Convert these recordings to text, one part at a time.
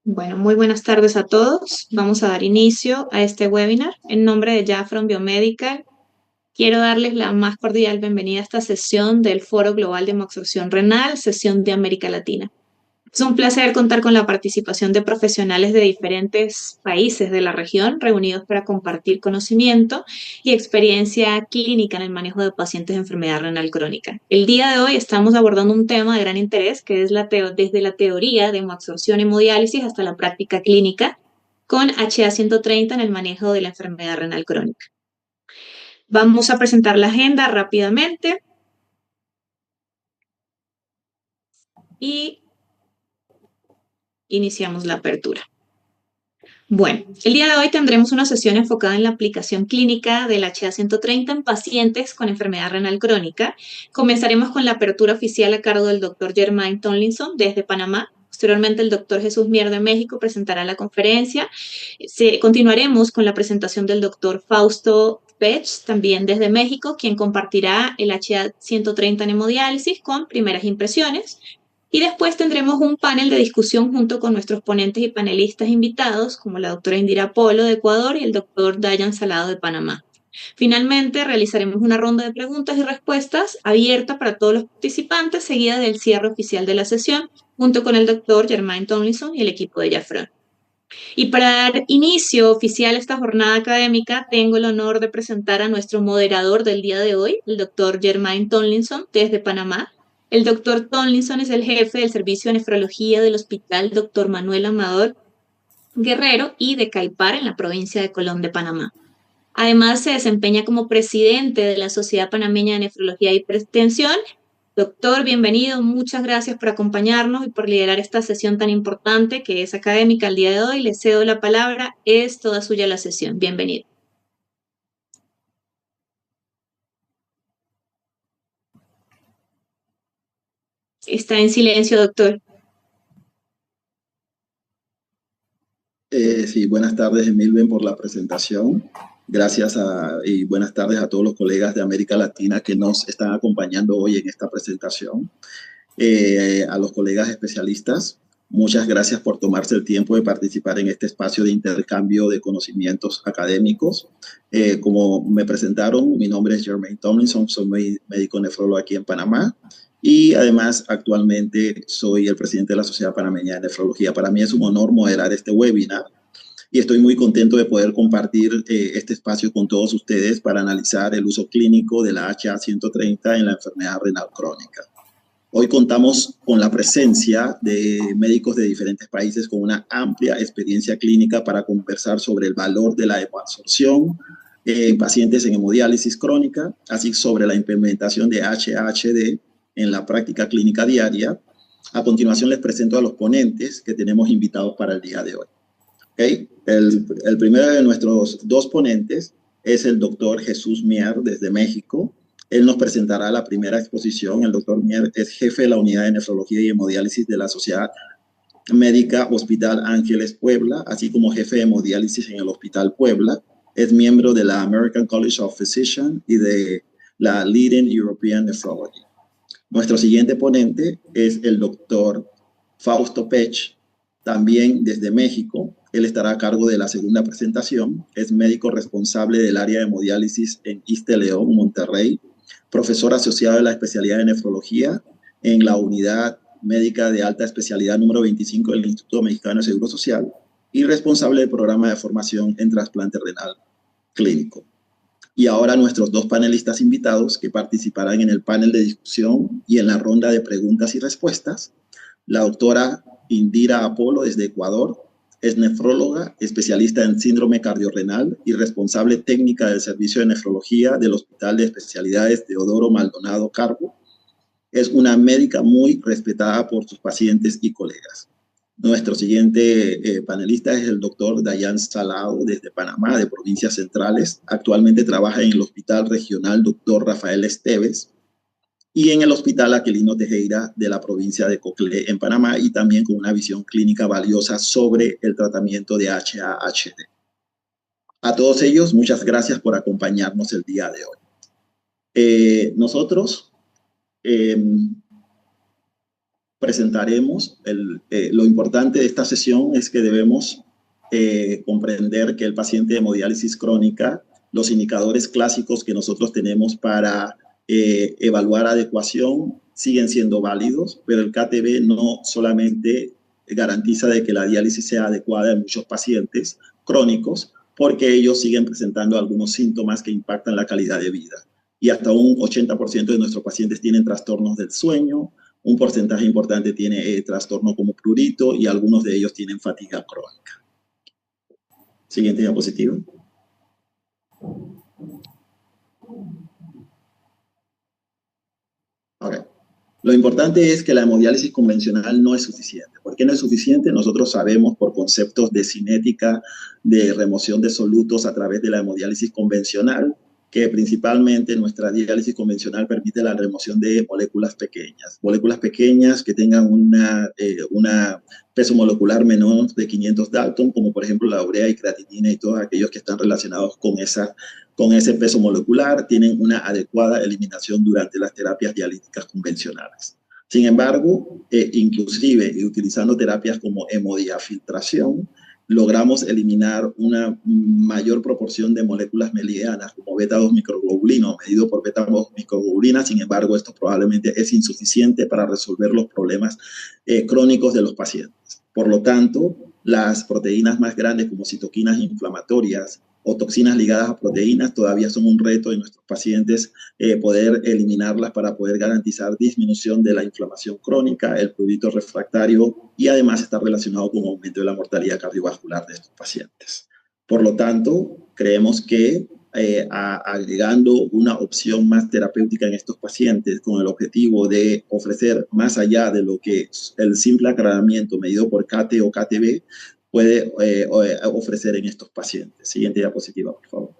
Bueno, muy buenas tardes a todos. Vamos a dar inicio a este webinar en nombre de Jafron Biomedical. Quiero darles la más cordial bienvenida a esta sesión del Foro Global de Hemoabsorción Renal, sesión de América Latina. Es un placer contar con la participación de profesionales de diferentes países de la región reunidos para compartir conocimiento y experiencia clínica en el manejo de pacientes de enfermedad renal crónica. El día de hoy estamos abordando un tema de gran interés que es desde la teoría de hemoabsorción y hemodiálisis hasta la práctica clínica con HA130 en el manejo de la enfermedad renal crónica. Vamos a presentar la agenda rápidamente y iniciamos la apertura. Bueno, el día de hoy tendremos una sesión enfocada en la aplicación clínica del HA130 en pacientes con enfermedad renal crónica. Comenzaremos con la apertura oficial a cargo del Dr. Germain Tomlinson desde Panamá. Posteriormente, el Dr. Jesús Mier de México presentará la conferencia. Continuaremos con la presentación del Dr. Fausto Pech, también desde México, quien compartirá el HA130 en hemodiálisis con primeras impresiones. Y después tendremos un panel de discusión junto con nuestros ponentes y panelistas invitados, como la doctora Indira Polo de Ecuador y el doctor Dayan Salado de Panamá. Finalmente, realizaremos una ronda de preguntas y respuestas abierta para todos los participantes, seguida del cierre oficial de la sesión, junto con el doctor Germain Tomlinson y el equipo de Jafron. Y para dar inicio oficial a esta jornada académica, tengo el honor de presentar a nuestro moderador del día de hoy, el doctor Germain Tomlinson, desde Panamá. El doctor Tomlinson es el jefe del servicio de nefrología del Hospital Dr. Manuel Amador Guerrero y de Caipar en la provincia de Colón de Panamá. Además, se desempeña como presidente de la Sociedad Panameña de Nefrología y Hipertensión. Doctor, bienvenido. Muchas gracias por acompañarnos y por liderar esta sesión tan importante que es académica el día de hoy. Le cedo la palabra. Es toda suya la sesión. Bienvenido. Está en silencio, doctor. Sí, buenas tardes, Emilben, por la presentación. Gracias y buenas tardes a todos los colegas de América Latina que nos están acompañando hoy en esta presentación. A los colegas especialistas, muchas gracias por tomarse el tiempo de participar en este espacio de intercambio de conocimientos académicos. Como me presentaron, mi nombre es Germain Tomlinson, soy médico nefrólogo aquí en Panamá. Y además, actualmente soy el presidente de la Sociedad Panameña de Nefrología. Para mí es un honor moderar este webinar y estoy muy contento de poder compartir este espacio con todos ustedes para analizar el uso clínico de la HA130 en la enfermedad renal crónica. Hoy contamos con la presencia de médicos de diferentes países con una amplia experiencia clínica para conversar sobre el valor de la hemoabsorción en pacientes en hemodiálisis crónica, así sobre la implementación de HAHD en la práctica clínica diaria. A continuación les presento a los ponentes que tenemos invitados para el día de hoy. ¿Okay? El primero de nuestros dos ponentes es el doctor Jesús Mier desde México. Él nos presentará la primera exposición. El doctor Mier es jefe de la unidad de nefrología y hemodiálisis de la Sociedad Médica Hospital Ángeles Puebla, así como jefe de hemodiálisis en el Hospital Puebla. Es miembro de la American College of Physicians y de la Leading European Nephrology. Nuestro siguiente ponente es el doctor Fausto Pech, también desde México. Él estará a cargo de la segunda presentación. Es médico responsable del área de hemodiálisis en ISSSTE León, Monterrey, profesor asociado de la especialidad de nefrología en la unidad médica de alta especialidad número 25 del Instituto Mexicano de Seguro Social y responsable del programa de formación en trasplante renal clínico. Y ahora nuestros dos panelistas invitados que participarán en el panel de discusión y en la ronda de preguntas y respuestas. La doctora Indira Apolo desde Ecuador, es nefróloga, especialista en síndrome cardiorrenal y responsable técnica del servicio de nefrología del Hospital de Especialidades Teodoro Maldonado Carbo. Es una médica muy respetada por sus pacientes y colegas. Nuestro siguiente panelista es el doctor Dayan Salado desde Panamá, de Provincias Centrales. Actualmente trabaja en el Hospital Regional Dr. Rafael Esteves y en el Hospital Aquilino Tejera de la provincia de Coclé en Panamá, y también con una visión clínica valiosa sobre el tratamiento de HAHD. A todos ellos, muchas gracias por acompañarnos el día de hoy. Nosotros presentaremos. Lo importante de esta sesión es que debemos comprender que el paciente de hemodiálisis crónica, los indicadores clásicos que nosotros tenemos para evaluar adecuación siguen siendo válidos, pero el KTB no solamente garantiza de que la diálisis sea adecuada en muchos pacientes crónicos, porque ellos siguen presentando algunos síntomas que impactan la calidad de vida. Y hasta un 80% de nuestros pacientes tienen trastornos del sueño, un porcentaje importante tiene trastorno como prurito y algunos de ellos tienen fatiga crónica. Siguiente diapositiva. Okay. Lo importante es que la hemodiálisis convencional no es suficiente. ¿Por qué no es suficiente? Nosotros sabemos por conceptos de cinética, de remoción de solutos a través de la hemodiálisis convencional, que principalmente nuestra diálisis convencional permite la remoción de moléculas pequeñas que tengan una peso molecular menor de 500 Dalton, como por ejemplo la urea y creatinina y todos aquellos que están relacionados con ese peso molecular, tienen una adecuada eliminación durante las terapias dialíticas convencionales. Sin embargo, inclusive utilizando terapias como hemodiafiltración, logramos eliminar una mayor proporción de moléculas melianas como beta-2 microglobulina, medido por beta-2 microglobulina. Sin embargo, esto probablemente es insuficiente para resolver los problemas crónicos de los pacientes. Por lo tanto, las proteínas más grandes como citoquinas inflamatorias o toxinas ligadas a proteínas todavía son un reto en nuestros pacientes poder eliminarlas para poder garantizar disminución de la inflamación crónica, el prurito refractario y además está relacionado con aumento de la mortalidad cardiovascular de estos pacientes. Por lo tanto, creemos que agregando una opción más terapéutica en estos pacientes con el objetivo de ofrecer más allá de lo que el simple aclaramiento medido por KT o KTB puede ofrecer en estos pacientes. Siguiente diapositiva, por favor.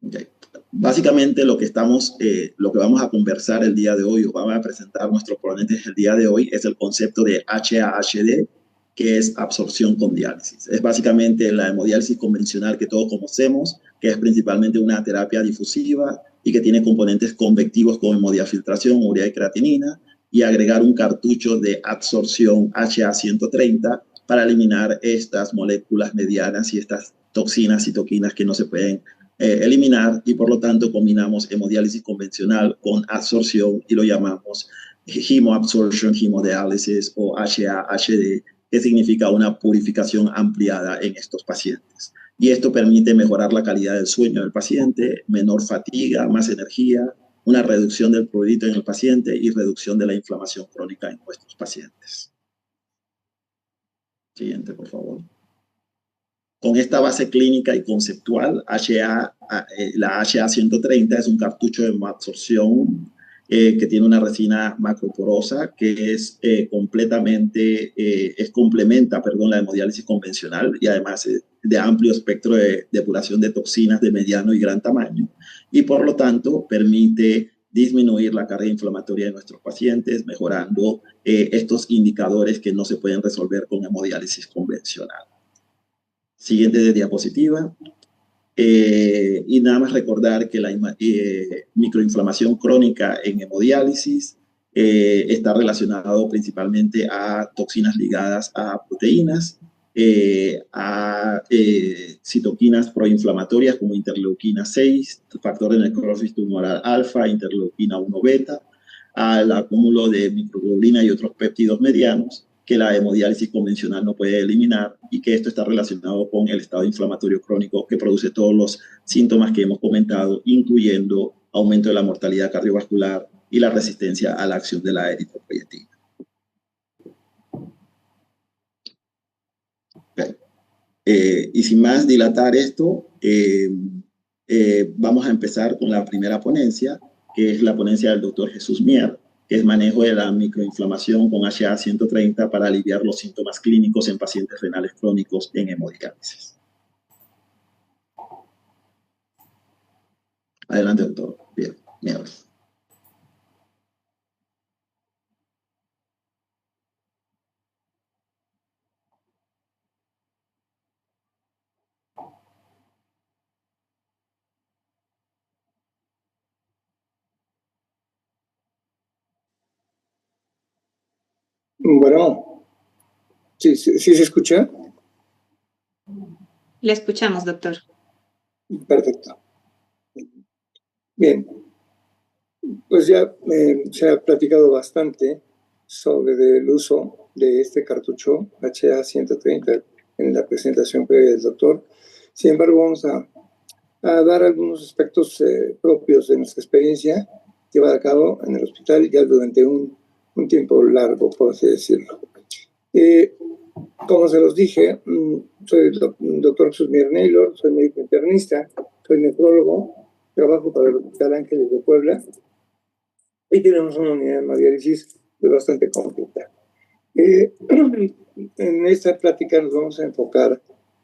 Okay. Básicamente lo que vamos a conversar el día de hoy o vamos a presentar nuestros ponentes el día de hoy es el concepto de HAHD, que es absorción con diálisis. Es básicamente la hemodiálisis convencional que todos conocemos, que es principalmente una terapia difusiva y que tiene componentes convectivos como hemodiafiltración, urea y creatinina, y agregar un cartucho de absorción HA130 para eliminar estas moléculas medianas y estas toxinas, citoquinas que no se pueden eliminar, y por lo tanto combinamos hemodiálisis convencional con absorción y lo llamamos hemoabsorption hemodialysis o HAHD, que significa una purificación ampliada en estos pacientes. Y esto permite mejorar la calidad del sueño del paciente, menor fatiga, más energía, una reducción del prurito en el paciente y reducción de la inflamación crónica en nuestros pacientes. Siguiente, por favor. Con esta base clínica y conceptual, la HA130 es un cartucho de absorción que tiene una resina macroporosa que complementa la hemodiálisis convencional y además de amplio espectro de depuración de toxinas de mediano y gran tamaño, y por lo tanto permite disminuir la carga inflamatoria de nuestros pacientes, mejorando estos indicadores que no se pueden resolver con hemodiálisis convencional. Siguiente diapositiva. Y nada más recordar que la microinflamación crónica en hemodiálisis está relacionado principalmente a toxinas ligadas a proteínas, a citoquinas proinflamatorias como interleuquina 6, factor de necrosis tumoral alfa, interleuquina 1 beta, al acúmulo de microglobulina y otros péptidos medianos que la hemodiálisis convencional no puede eliminar, y que esto está relacionado con el estado inflamatorio crónico que produce todos los síntomas que hemos comentado, incluyendo aumento de la mortalidad cardiovascular y la resistencia a la acción de la eritropoyetina. Okay. Y sin más dilatar esto, vamos a empezar con la primera ponencia, que es la ponencia del doctor Jesús Mier, que es manejo de la microinflamación con HA130 para aliviar los síntomas clínicos en pacientes renales crónicos en hemodiálisis. Adelante, doctor. Bien, Mier. Bueno, ¿sí se escucha? Le escuchamos, doctor. Perfecto. Bien, pues ya se ha platicado bastante sobre el uso de este cartucho HA-130 en la presentación previa del doctor. Sin embargo, vamos a dar algunos aspectos propios de nuestra experiencia llevada a cabo en el hospital ya durante un tiempo largo, por así decirlo. Como se los dije, soy el doctor Jesús Mier Naylor, soy médico internista, soy nefrólogo, trabajo para el Hospital Ángeles de Puebla y tenemos una unidad de hemodiálisis bastante completa. En esta plática nos vamos a enfocar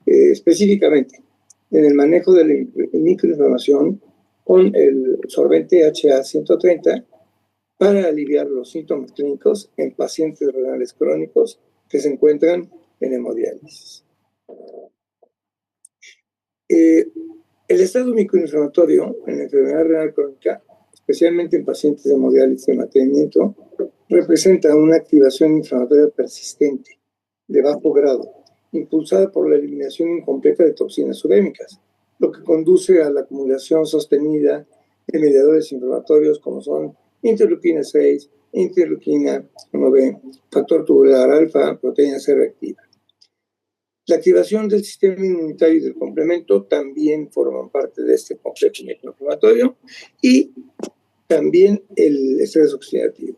específicamente en el manejo de la microinflamación con el sorbente HA-130 para aliviar los síntomas clínicos en pacientes renales crónicos que se encuentran en hemodiálisis. El estado microinflamatorio en la enfermedad renal crónica, especialmente en pacientes de hemodiálisis de mantenimiento, representa una activación inflamatoria persistente de bajo grado, impulsada por la eliminación incompleta de toxinas urémicas, lo que conduce a la acumulación sostenida de mediadores inflamatorios como son interleuquina 6, interleuquina 1B, factor tubular alfa, proteína C reactiva. La activación del sistema inmunitario y del complemento también forman parte de este complejo inflamatorio y también el estrés oxidativo.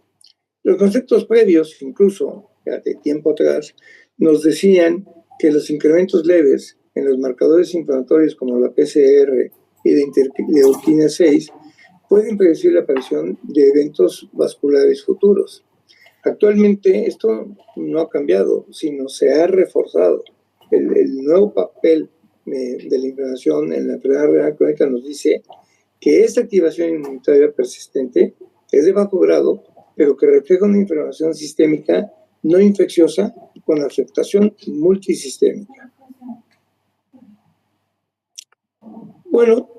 Los conceptos previos, incluso de tiempo atrás, nos decían que los incrementos leves en los marcadores inflamatorios como la PCR y de interleuquina 6 pueden predecir la aparición de eventos vasculares futuros. Actualmente esto no ha cambiado, sino se ha reforzado. El nuevo papel de la inflamación en la enfermedad renal crónica nos dice que esta activación inmunitaria persistente es de bajo grado, pero que refleja una inflamación sistémica no infecciosa con afectación multisistémica. Bueno,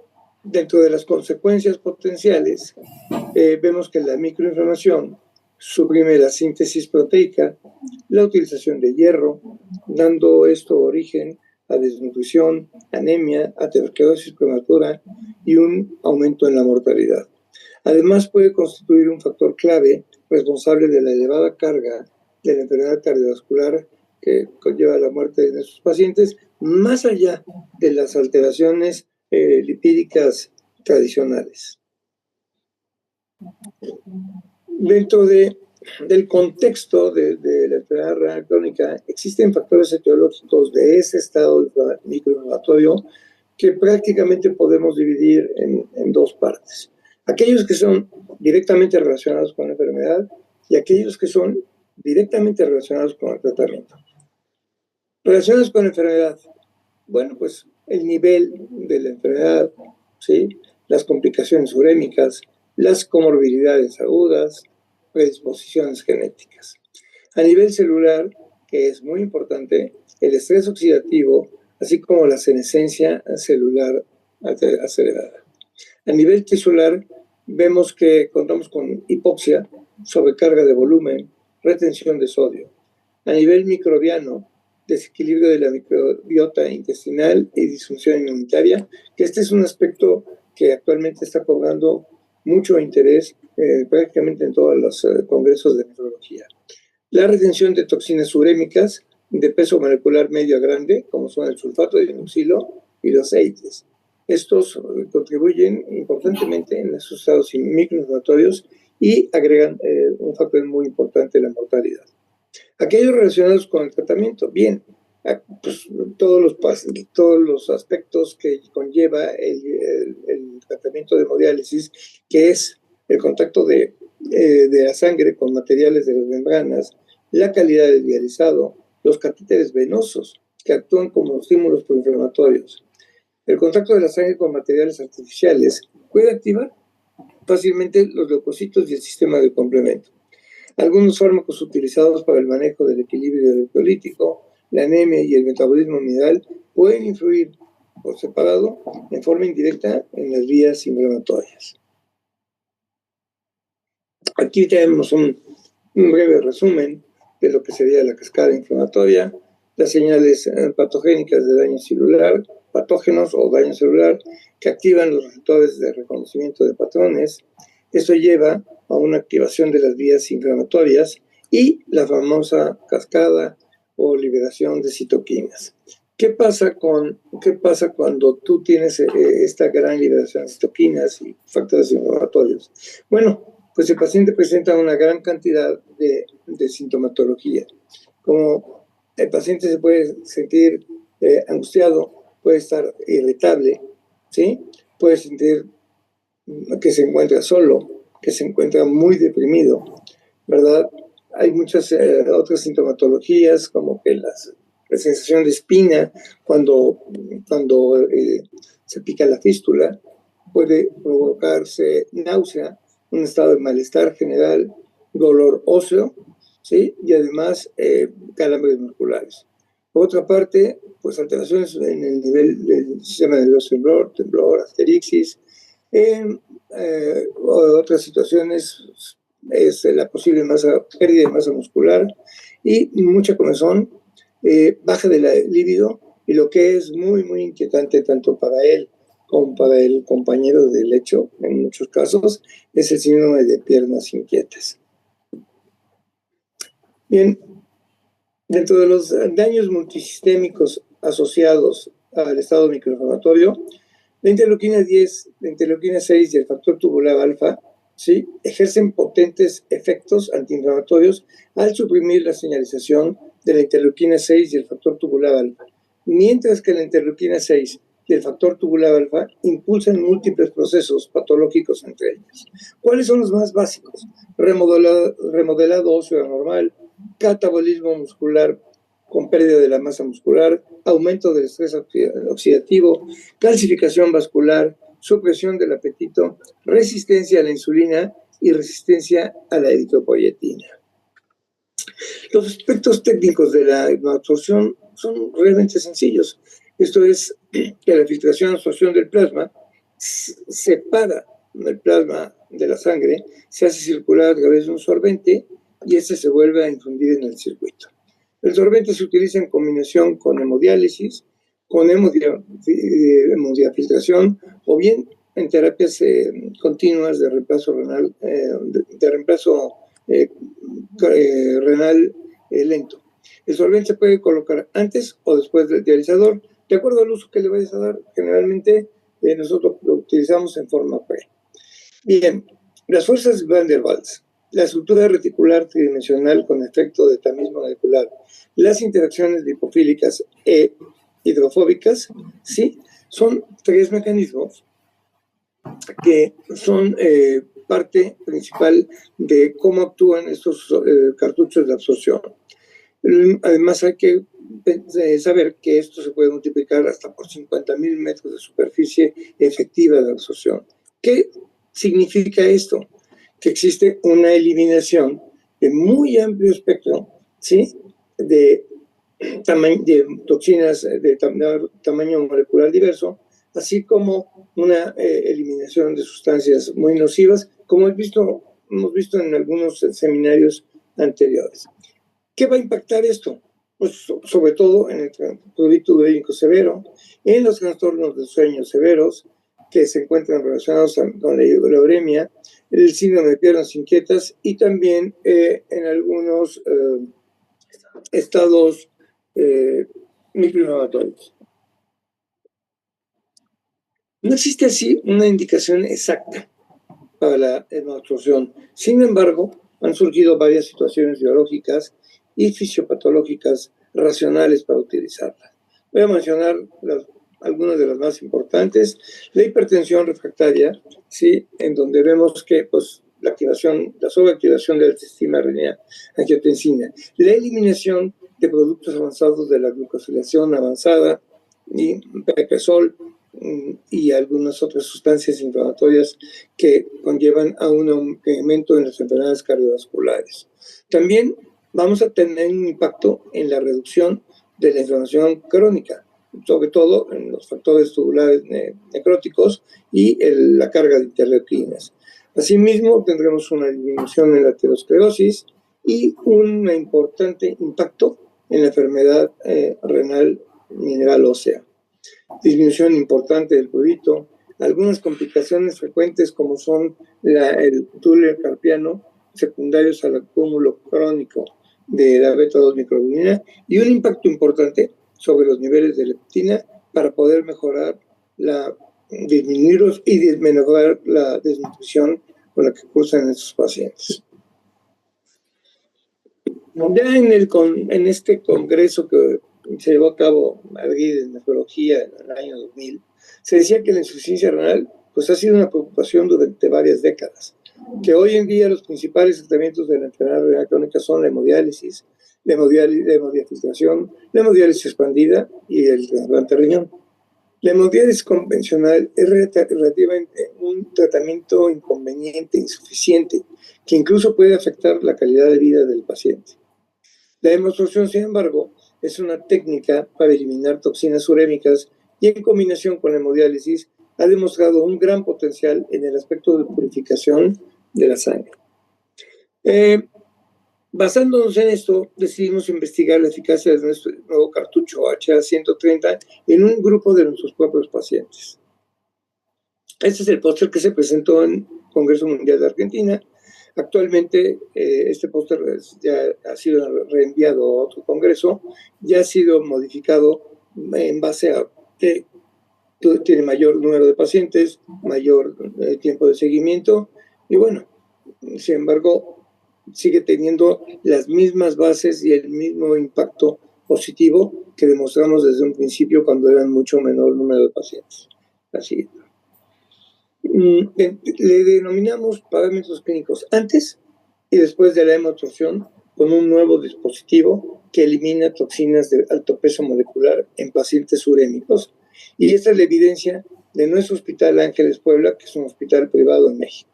dentro de las consecuencias potenciales, vemos que la microinflamación suprime la síntesis proteica, la utilización de hierro, dando esto origen a desnutrición, anemia, aterosclerosis prematura y un aumento en la mortalidad. Además, puede constituir un factor clave responsable de la elevada carga de la enfermedad cardiovascular que conlleva la muerte de nuestros pacientes, más allá de las alteraciones lipídicas tradicionales. Dentro del contexto de la enfermedad renal crónica, existen factores etiológicos de ese estado microinflamatorio que prácticamente podemos dividir en dos partes. Aquellos que son directamente relacionados con la enfermedad y aquellos que son directamente relacionados con el tratamiento. Relacionados con la enfermedad, bueno, pues el nivel de la enfermedad, ¿sí? Las complicaciones urémicas, las comorbilidades agudas, predisposiciones genéticas. A nivel celular, que es muy importante, el estrés oxidativo, así como la senescencia celular acelerada. A nivel tisular, vemos que contamos con hipoxia, sobrecarga de volumen, retención de sodio. A nivel microbiano, desequilibrio de la microbiota intestinal y disfunción inmunitaria, que este es un aspecto que actualmente está cobrando mucho interés prácticamente en todos los congresos de nefrología. La retención de toxinas urémicas de peso molecular medio a grande, como son el sulfato de hidroxilo y los aceites. Estos contribuyen importantemente en esos estados microinflamatorios y agregan un factor muy importante en la mortalidad. Aquellos relacionados con el tratamiento, bien, pues todos los aspectos que conlleva el tratamiento de hemodiálisis, que es el contacto de la sangre con materiales de las membranas, la calidad del dializado, los catéteres venosos que actúan como estímulos proinflamatorios. El contacto de la sangre con materiales artificiales puede activar fácilmente los leucocitos y el sistema de complemento. Algunos fármacos utilizados para el manejo del equilibrio electrolítico, la anemia y el metabolismo mineral pueden influir por separado en forma indirecta en las vías inflamatorias. Aquí tenemos un breve resumen de lo que sería la cascada inflamatoria, las señales patogénicas de daño celular, patógenos o daño celular que activan los receptores de reconocimiento de patrones. Esto lleva a una activación de las vías inflamatorias y la famosa cascada o liberación de citoquinas. ¿Qué pasa cuando tú tienes esta gran liberación de citoquinas y factores inflamatorios? Bueno, pues el paciente presenta una gran cantidad de sintomatología. Como el paciente se puede sentir angustiado, puede estar irritable, ¿sí? Puede sentir que se encuentra solo, que se encuentra muy deprimido, ¿verdad? Hay muchas otras sintomatologías, como que la sensación de espina cuando se pica la fístula, puede provocarse náusea, un estado de malestar general, dolor óseo, ¿sí? Y además calambres musculares. Por otra parte, pues alteraciones en el nivel del sistema nervioso, temblor, asterixis. Otras situaciones es la posible pérdida de masa muscular y mucha comezón, baja de la libido, y lo que es muy, muy inquietante tanto para él como para el compañero de lecho, en muchos casos, es el síndrome de piernas inquietas. Bien, dentro de los daños multisistémicos asociados al estado microinflamatorio, la interleuquina 10, la interleuquina 6 y el factor tubular alfa, ¿sí?, ejercen potentes efectos antiinflamatorios al suprimir la señalización de la interleuquina 6 y el factor tubular alfa, mientras que la interleuquina 6 y el factor tubular alfa impulsan múltiples procesos patológicos entre ellos. ¿Cuáles son los más básicos? Remodelado óseo anormal, catabolismo muscular con pérdida de la masa muscular, aumento del estrés oxidativo, calcificación vascular, supresión del apetito, resistencia a la insulina y resistencia a la eritropoyetina. Los aspectos técnicos de la absorción son realmente sencillos. Esto es que la filtración y absorción del plasma separa el plasma de la sangre, se hace circular a través de un sorbente y este se vuelve a infundir en el circuito. El sorbente se utiliza en combinación con hemodiálisis, con hemodiafiltración o bien en terapias continuas de reemplazo renal, renal lento. El solvente se puede colocar antes o después del dializador, de acuerdo al uso que le vayas a dar. Generalmente nosotros lo utilizamos en forma pre. Bien, las fuerzas Van der Waals, la estructura reticular tridimensional con efecto de tamismo molecular, las interacciones lipofílicas e hidrofóbicas, ¿sí?, son tres mecanismos que son parte principal de cómo actúan estos cartuchos de absorción. Además, hay que saber que esto se puede multiplicar hasta por 50,000 metros de superficie efectiva de absorción. ¿Qué significa esto? Que existe una eliminación de muy amplio espectro, ¿sí?, de toxinas de tamaño molecular diverso, así como una eliminación de sustancias muy nocivas, como hemos visto en algunos seminarios anteriores. ¿Qué va a impactar esto? Pues sobre todo en el prurito urémico severo, en los trastornos del sueño severos que se encuentran relacionados con la uremia, el síndrome de piernas inquietas y también en algunos estados microinflamatorios. No existe así una indicación exacta para la absorción. Sin embargo, han surgido varias situaciones biológicas y fisiopatológicas racionales para utilizarla. Voy a mencionar algunas de las más importantes. La hipertensión refractaria, ¿sí?, en donde vemos que pues, la sobreactivación de la sistema angiotensina, la eliminación de productos avanzados de la glucosilación avanzada y pepesol y algunas otras sustancias inflamatorias que conllevan a un aumento en las enfermedades cardiovasculares. También vamos a tener un impacto en la reducción de la inflamación crónica, sobre todo en los factores tubulares necróticos y la carga de interleuquinas. Asimismo, tendremos una disminución en la aterosclerosis y un importante impacto en la enfermedad renal mineral ósea. Disminución importante del prurito, algunas complicaciones frecuentes como son el túnel carpiano secundarios al acúmulo crónico de la beta-2 microglobulina y un impacto importante sobre los niveles de leptina para poder disminuirlos y mejorar la desnutrición con la que cursan estos pacientes. Ya en este congreso que se llevó a cabo en Madrid en nefrología en el año 2000, se decía que la insuficiencia renal pues, ha sido una preocupación durante varias décadas, que hoy en día los principales tratamientos de la enfermedad renal crónica son la hemodiálisis, la hemodiafiltración, la hemodiálisis expandida y el trasplante de riñón. La hemodiálisis convencional es relativamente un tratamiento inconveniente, insuficiente, que incluso puede afectar la calidad de vida del paciente. La hemoabsorción, sin embargo, es una técnica para eliminar toxinas urémicas y en combinación con la hemodiálisis ha demostrado un gran potencial en el aspecto de purificación de la sangre. Basándonos en esto, decidimos investigar la eficacia de nuestro nuevo cartucho HA130 en un grupo de nuestros propios pacientes. Este es el póster que se presentó en el Congreso Mundial de Argentina. Actualmente este póster ya ha sido reenviado a otro congreso, ya ha sido modificado en base a que tiene mayor número de pacientes, mayor tiempo de seguimiento y bueno, sin embargo, sigue teniendo las mismas bases y el mismo impacto positivo que demostramos desde un principio cuando eran mucho menor número de pacientes. Así. Le denominamos parámetros clínicos antes y después de la hemoabsorción con un nuevo dispositivo que elimina toxinas de alto peso molecular en pacientes urémicos. Y esta es la evidencia de nuestro Hospital Ángeles Puebla, que es un hospital privado en México.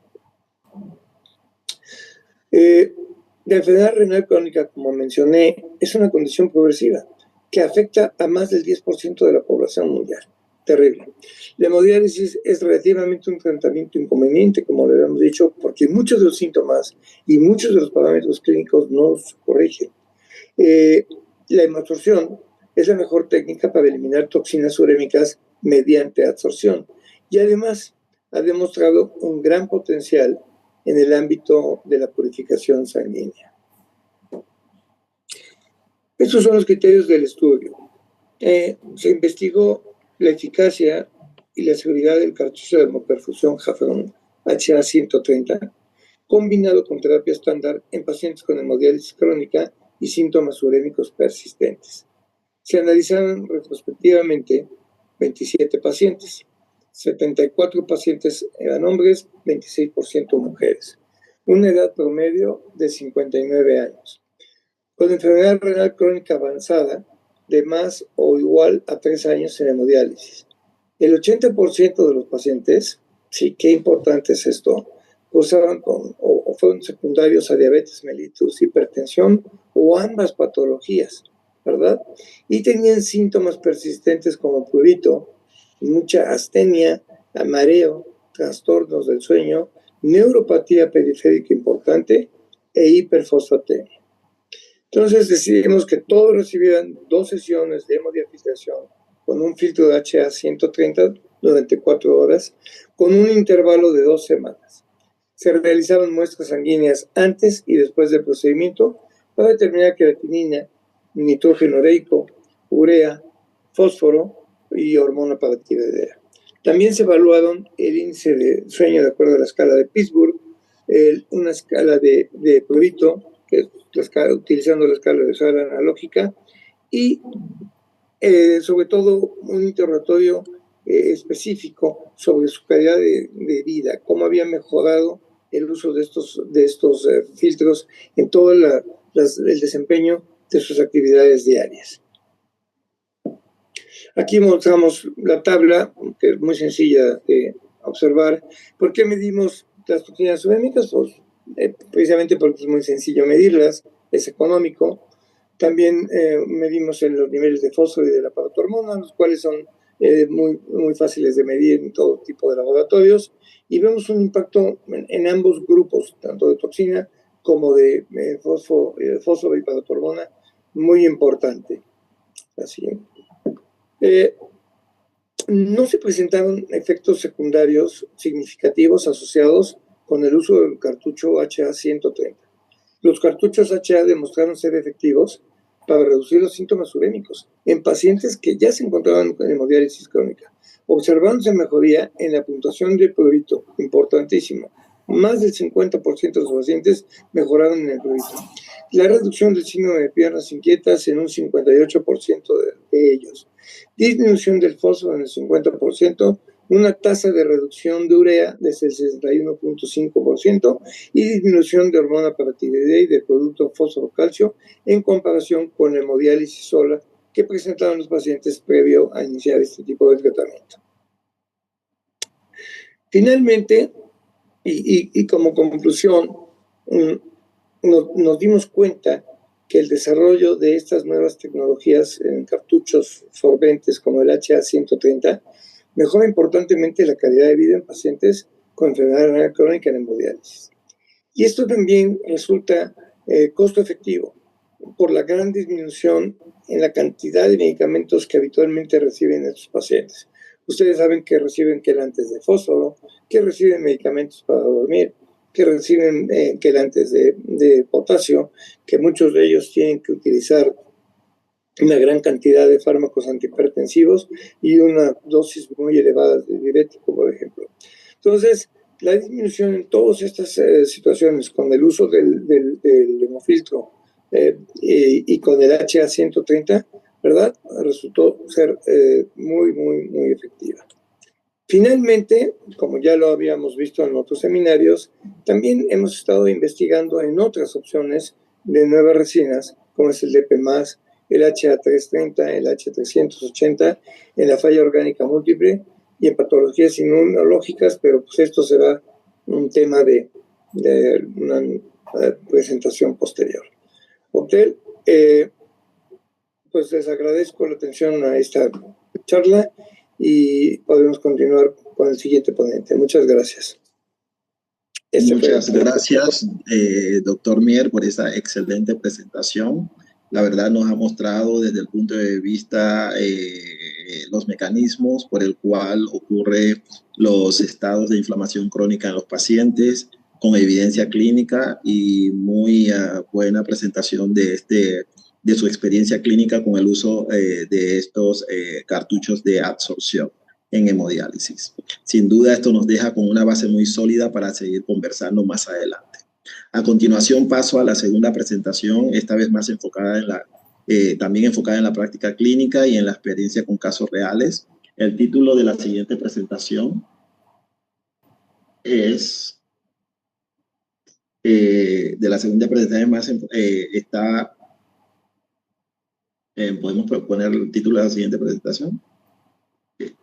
La enfermedad renal crónica, como mencioné, es una condición progresiva que afecta a más del 10% de la población mundial. Terrible. La hemodiálisis es relativamente un tratamiento inconveniente, como lo habíamos dicho, porque muchos de los síntomas y muchos de los parámetros clínicos no se corrigen. La hemoabsorción es la mejor técnica para eliminar toxinas urémicas mediante absorción y además ha demostrado un gran potencial en el ámbito de la purificación sanguínea. Estos son los criterios del estudio. Se investigó la eficacia y la seguridad del cartucho de hemoperfusión Jafron HA130 combinado con terapia estándar en pacientes con hemodiálisis crónica y síntomas urémicos persistentes. Se analizaron retrospectivamente 27 pacientes. 74 pacientes eran hombres, 26% mujeres. Una edad promedio de 59 años. Con enfermedad renal crónica avanzada de más o igual a 3 años en hemodiálisis. El 80% de los pacientes, sí, qué importante es esto, cursaban o fueron secundarios a diabetes mellitus, hipertensión o ambas patologías, ¿verdad? Y tenían síntomas persistentes como prurito, mucha astenia, mareo, trastornos del sueño, neuropatía periférica importante e hiperfosfatemia. Entonces decidimos que todos recibieran 2 sesiones de hemodiafiltración con un filtro de HA130 durante 4 horas, con un intervalo de 2 semanas. Se realizaban muestras sanguíneas antes y después del procedimiento para determinar creatinina, nitrógeno ureico, urea, fósforo y hormona para tiroidea. También se evaluaron el índice de sueño de acuerdo a la escala de Pittsburgh, una escala de prurito, que utilizando la escala de Sara analógica, y sobre todo un interrogatorio específico sobre su calidad de vida, cómo había mejorado el uso de estos filtros en todo el desempeño de sus actividades diarias. Aquí mostramos la tabla, que es muy sencilla de observar. ¿Por qué medimos las toxinas urémicas? Pues, precisamente porque es muy sencillo medirlas, es económico. También medimos en los niveles de fósforo y de la paratormona, los cuales son muy fáciles de medir en todo tipo de laboratorios, y vemos un impacto en ambos grupos, tanto de toxina como de fosfodiesterona muy importante. Así. No se presentaron efectos secundarios significativos asociados con el uso del cartucho HA130. Los cartuchos HA demostraron ser efectivos para reducir los síntomas urémicos en pacientes que ya se encontraban en hemodiálisis crónica, observándose mejoría en la puntuación del prurito, importantísimo. Más del 50% de los pacientes mejoraron en el prurito. La reducción del síndrome de piernas inquietas en un 58% de ellos. Disminución del fósforo en el 50%, una tasa de reducción de urea de 61.5% y disminución de hormona paratiroidea y del producto fósforo-calcio en comparación con la hemodiálisis sola que presentaron los pacientes previo a iniciar este tipo de tratamiento. Finalmente, y como conclusión, nos dimos cuenta que el desarrollo de estas nuevas tecnologías en cartuchos sorbentes como el HA130 mejora importantemente la calidad de vida en pacientes con enfermedad renal crónica en hemodiálisis. Y esto también resulta costo efectivo por la gran disminución en la cantidad de medicamentos que habitualmente reciben estos pacientes. Ustedes saben que reciben quelantes de fósforo, que reciben medicamentos para dormir, que reciben quelantes de potasio, que muchos de ellos tienen que utilizar una gran cantidad de fármacos antihipertensivos y una dosis muy elevada de diurético, por ejemplo. Entonces, la disminución en todas estas situaciones con el uso del hemofiltro y con el HA130, ¿verdad? Resultó ser muy, muy, muy efectiva. Finalmente, como ya lo habíamos visto en otros seminarios, también hemos estado investigando en otras opciones de nuevas resinas, como es el DP+, el HA330, el H380, en la falla orgánica múltiple y en patologías inmunológicas, pero pues esto será un tema de una presentación posterior. Hotel, pues les agradezco la atención a esta charla y podemos continuar con el siguiente ponente. Muchas gracias. Muchas gracias, doctor Mier, por esa excelente presentación. La verdad nos ha mostrado desde el punto de vista los mecanismos por el cual ocurre los estados de inflamación crónica en los pacientes con evidencia clínica y muy buena presentación de su experiencia clínica con el uso de estos cartuchos de absorción en hemodiálisis. Sin duda esto nos deja con una base muy sólida para seguir conversando más adelante. A continuación paso a la segunda presentación, esta vez más enfocada también enfocada en la práctica clínica y en la experiencia con casos reales. El título de la siguiente presentación es de la segunda presentación más está podemos poner el título de la siguiente presentación.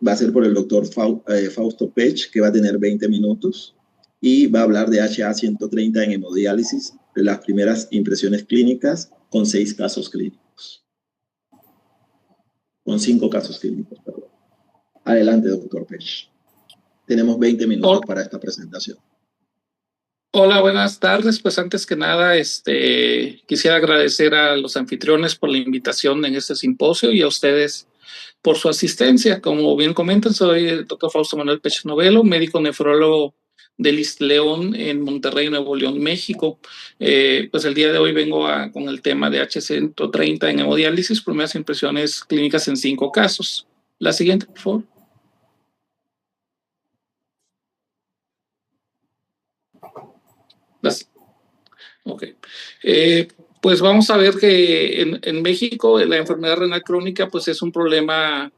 Va a ser por el doctor Fausto Pech, que va a tener 20 minutos y va a hablar de HA130 en hemodiálisis, de las primeras impresiones clínicas con 6 casos clínicos. Con 5 casos clínicos, perdón. Adelante, doctor Pech. Tenemos 20 minutos para esta presentación. Hola, buenas tardes. Pues antes que nada, quisiera agradecer a los anfitriones por la invitación en este simposio y a ustedes por su asistencia. Como bien comentan, soy el doctor Fausto Manuel Pech Novelo, médico nefrólogo del ISSSTE León en Monterrey, Nuevo León, México. Pues el día de hoy vengo con el tema de H130 en hemodiálisis, primeras impresiones clínicas en 5 casos. La siguiente, por favor. Ok. Pues vamos a ver que en México la enfermedad renal crónica pues es un problema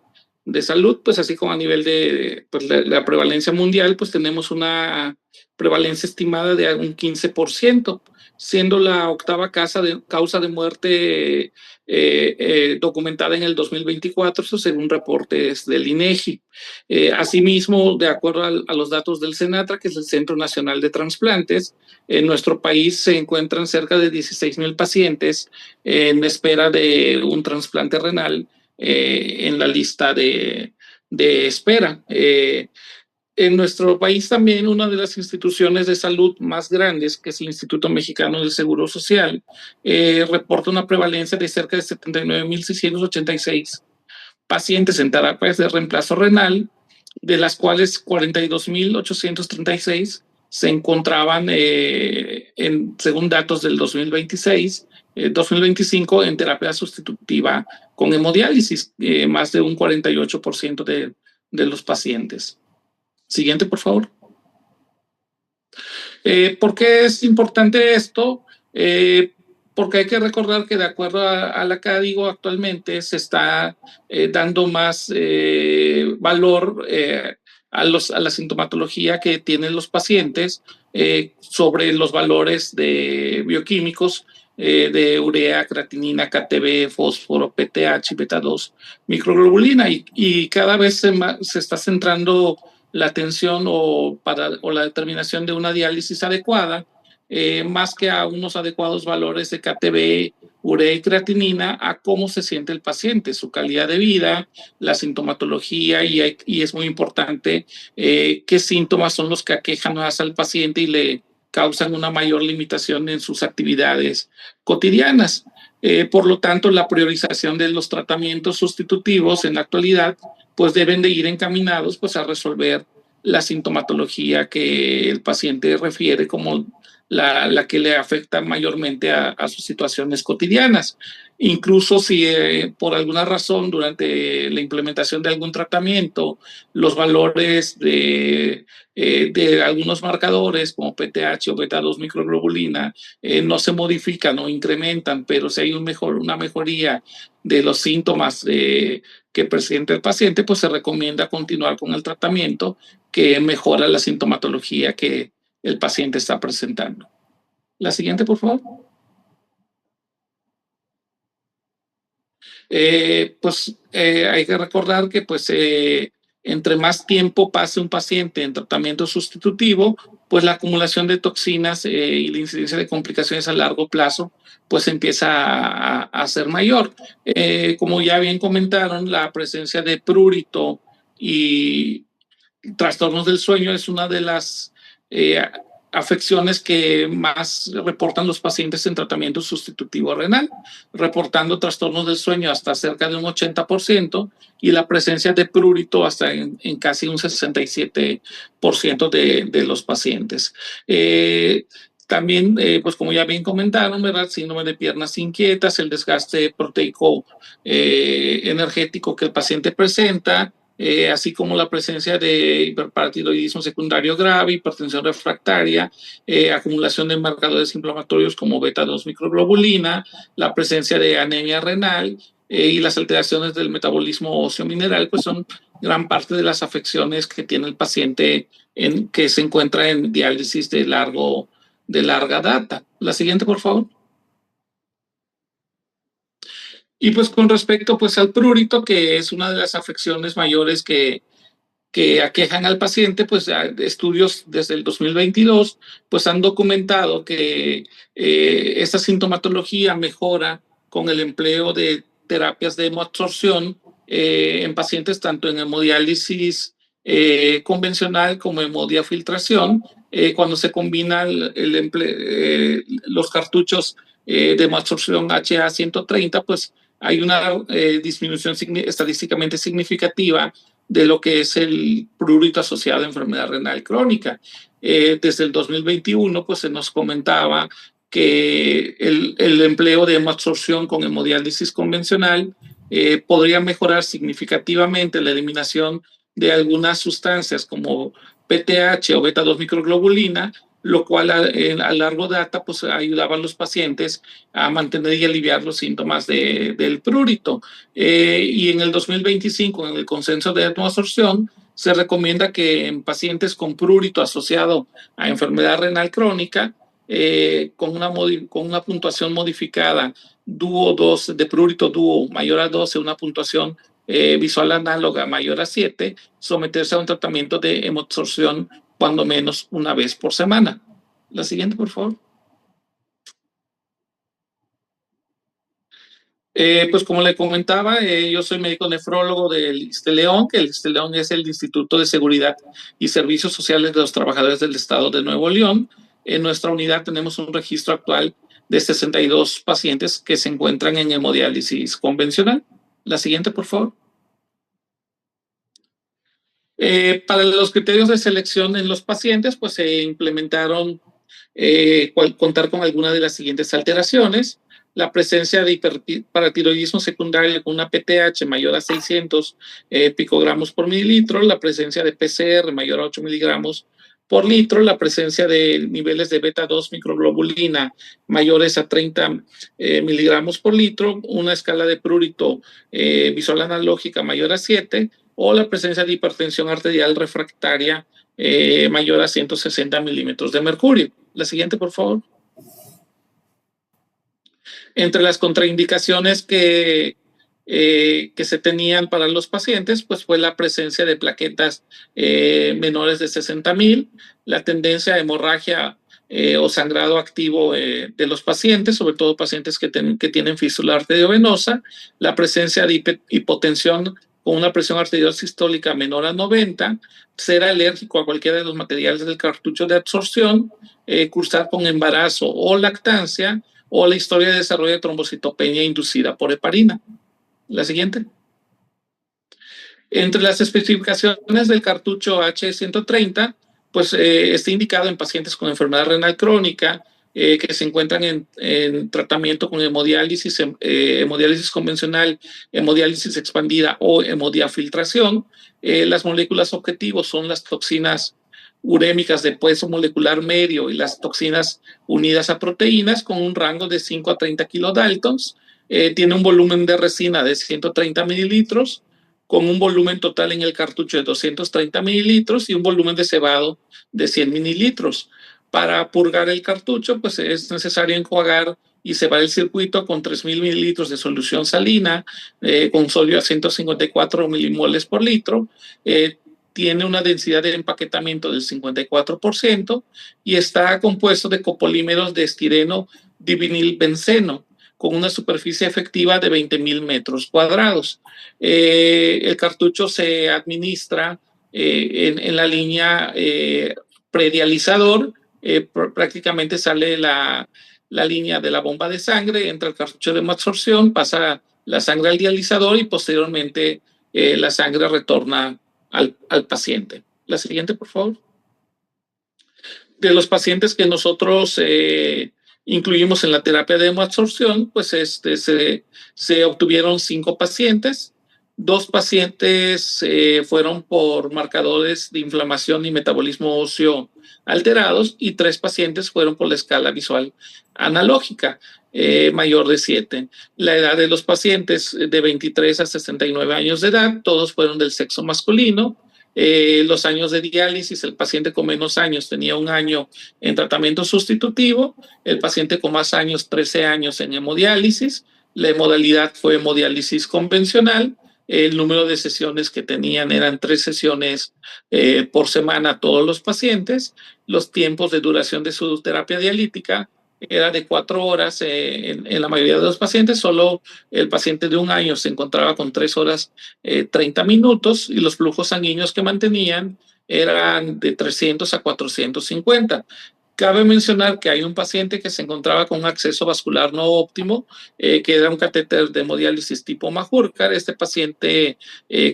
de salud, pues así como a nivel de pues, la prevalencia mundial, pues tenemos una prevalencia estimada de un 15%, siendo la octava causa de muerte documentada en el 2024, eso según reportes del INEGI. Asimismo, de acuerdo a los datos del CENATRA, que es el Centro Nacional de Transplantes, en nuestro país se encuentran cerca de 16,000 pacientes en espera de un trasplante renal en la lista de espera. En nuestro país también una de las instituciones de salud más grandes, que es el Instituto Mexicano del Seguro Social, reporta una prevalencia de cerca de 79.686 pacientes en terapias de reemplazo renal, de las cuales 42.836 se encontraban, según datos del 2025, en terapia sustitutiva con hemodiálisis, más de un 48% de los pacientes. Siguiente, por favor. ¿Por qué es importante esto? Porque hay que recordar que de acuerdo a la CADIGO actualmente se está dando más valor a la sintomatología que tienen los pacientes sobre los valores de bioquímicos de urea, creatinina, KTB, fósforo, PTH, beta 2, microglobulina, y cada vez se está centrando la atención o la determinación de una diálisis adecuada, más que a unos adecuados valores de KTB, urea y creatinina, a cómo se siente el paciente, su calidad de vida, la sintomatología, y es muy importante qué síntomas son los que aquejan más al paciente y le causan una mayor limitación en sus actividades cotidianas. Por lo tanto, la priorización de los tratamientos sustitutivos en la actualidad pues deben de ir encaminados pues a resolver la sintomatología que el paciente refiere como la que le afecta mayormente a sus situaciones cotidianas. Incluso si por alguna razón durante la implementación de algún tratamiento los valores de algunos marcadores como PTH o beta 2 microglobulina no se modifican o incrementan, pero si hay una mejoría de los síntomas que presenta el paciente, pues se recomienda continuar con el tratamiento que mejora la sintomatología que el paciente está presentando. La siguiente, por favor. Hay que recordar que pues entre más tiempo pase un paciente en tratamiento sustitutivo, pues la acumulación de toxinas y la incidencia de complicaciones a largo plazo pues empieza a ser mayor. Como ya bien comentaron, la presencia de prurito y trastornos del sueño es una de las afecciones que más reportan los pacientes en tratamiento sustitutivo renal, reportando trastornos del sueño hasta cerca de un 80% y la presencia de prurito hasta en casi un 67% de los pacientes. También, pues como ya bien comentaron, ¿verdad? Síndrome de piernas inquietas, el desgaste proteico energético que el paciente presenta, así como la presencia de hiperparatiroidismo secundario grave, hipertensión refractaria, acumulación de marcadores inflamatorios como beta 2 microglobulina, la presencia de anemia renal y las alteraciones del metabolismo óseo mineral, pues son gran parte de las afecciones que tiene el paciente que se encuentra en diálisis de larga data. La siguiente, por favor. Y pues con respecto pues al prurito, que es una de las afecciones mayores que aquejan al paciente, pues estudios desde el 2022 pues han documentado que esta sintomatología mejora con el empleo de terapias de hemoabsorción en pacientes tanto en hemodiálisis convencional como hemodiafiltración, cuando se combinan los cartuchos de hemoabsorción HA-130, pues hay una disminución estadísticamente significativa de lo que es el prurito asociado a enfermedad renal crónica. Desde el 2021, pues se nos comentaba que el empleo de hemoabsorción con hemodiálisis convencional podría mejorar significativamente la eliminación de algunas sustancias como PTH o beta 2 microglobulina, lo cual a largo data pues ayudaba a los pacientes a mantener y aliviar los síntomas del prurito. Y en el 2025, en el consenso de hemoabsorción, se recomienda que en pacientes con prurito asociado a enfermedad renal crónica, con una puntuación modificada dúo 2 de prurito dúo mayor a 12, una puntuación visual análoga mayor a 7, someterse a un tratamiento de hemoabsorción cuando menos una vez por semana. La siguiente, por favor. Pues como le comentaba, yo soy médico nefrólogo del ISSSTE León, que el ISSSTE León es el Instituto de Seguridad y Servicios Sociales de los Trabajadores del Estado de Nuevo León. En nuestra unidad tenemos un registro actual de 62 pacientes que se encuentran en hemodiálisis convencional. La siguiente, por favor. Para los criterios de selección en los pacientes, pues se implementaron contar con alguna de las siguientes alteraciones: la presencia de hiperparatiroidismo secundario con una PTH mayor a 600 picogramos por mililitro, la presencia de PCR mayor a 8 miligramos por litro, la presencia de niveles de beta 2 microglobulina mayores a 30 miligramos por litro, una escala de prurito visual analógica mayor a 7, o la presencia de hipertensión arterial refractaria mayor a 160 milímetros de mercurio. La siguiente, por favor. Entre las contraindicaciones que se tenían para los pacientes, pues fue la presencia de plaquetas menores de 60,000, la tendencia a hemorragia o sangrado activo de los pacientes, sobre todo pacientes que tienen fístula arteriovenosa, la presencia de hipotensión con una presión arterial sistólica menor a 90, ser alérgico a cualquiera de los materiales del cartucho de absorción, cursar con embarazo o lactancia, o la historia de desarrollo de trombocitopenia inducida por heparina. La siguiente. Entre las especificaciones del cartucho H130, pues está indicado en pacientes con enfermedad renal crónica que se encuentran en tratamiento con hemodiálisis, hemodiálisis convencional, hemodiálisis expandida o hemodiafiltración. Las moléculas objetivos son las toxinas urémicas de peso molecular medio y las toxinas unidas a proteínas con un rango de 5 a 30 kilodaltons. Tiene un volumen de resina de 130 mililitros, con un volumen total en el cartucho de 230 mililitros y un volumen de cebado de 100 mililitros. Para purgar el cartucho, pues es necesario enjuagar y cebar el circuito con 3,000 mililitros de solución salina, con sodio a 154 milimoles por litro. Tiene una densidad de empaquetamiento del 54% y está compuesto de copolímeros de estireno divinilbenceno con una superficie efectiva de 20,000 metros cuadrados. El cartucho se administra en la línea predializador. Prácticamente sale la línea de la bomba de sangre, entra el cartucho de hemoabsorción, pasa la sangre al dializador y posteriormente la sangre retorna al paciente. La siguiente, por favor. De los pacientes que nosotros incluimos en la terapia de hemoabsorción, pues se obtuvieron 5 pacientes. 2 pacientes fueron por marcadores de inflamación y metabolismo óseo alterados y 3 pacientes fueron por la escala visual analógica mayor de 7. La edad de los pacientes de 23 a 69 años de edad, todos fueron del sexo masculino. Los años de diálisis, el paciente con menos años tenía 1 año en tratamiento sustitutivo, el paciente con más años 13 años en hemodiálisis, la modalidad fue hemodiálisis convencional, el número de sesiones que tenían eran 3 sesiones por semana todos los pacientes, los tiempos de duración de su terapia dialítica era de 4 horas en la mayoría de los pacientes, solo el paciente de 1 año se encontraba con 3 horas 30 minutos y los flujos sanguíneos que mantenían eran de 300 a 450. Cabe mencionar que hay un paciente que se encontraba con un acceso vascular no óptimo, que era un catéter de hemodiálisis tipo Majorcar. Este paciente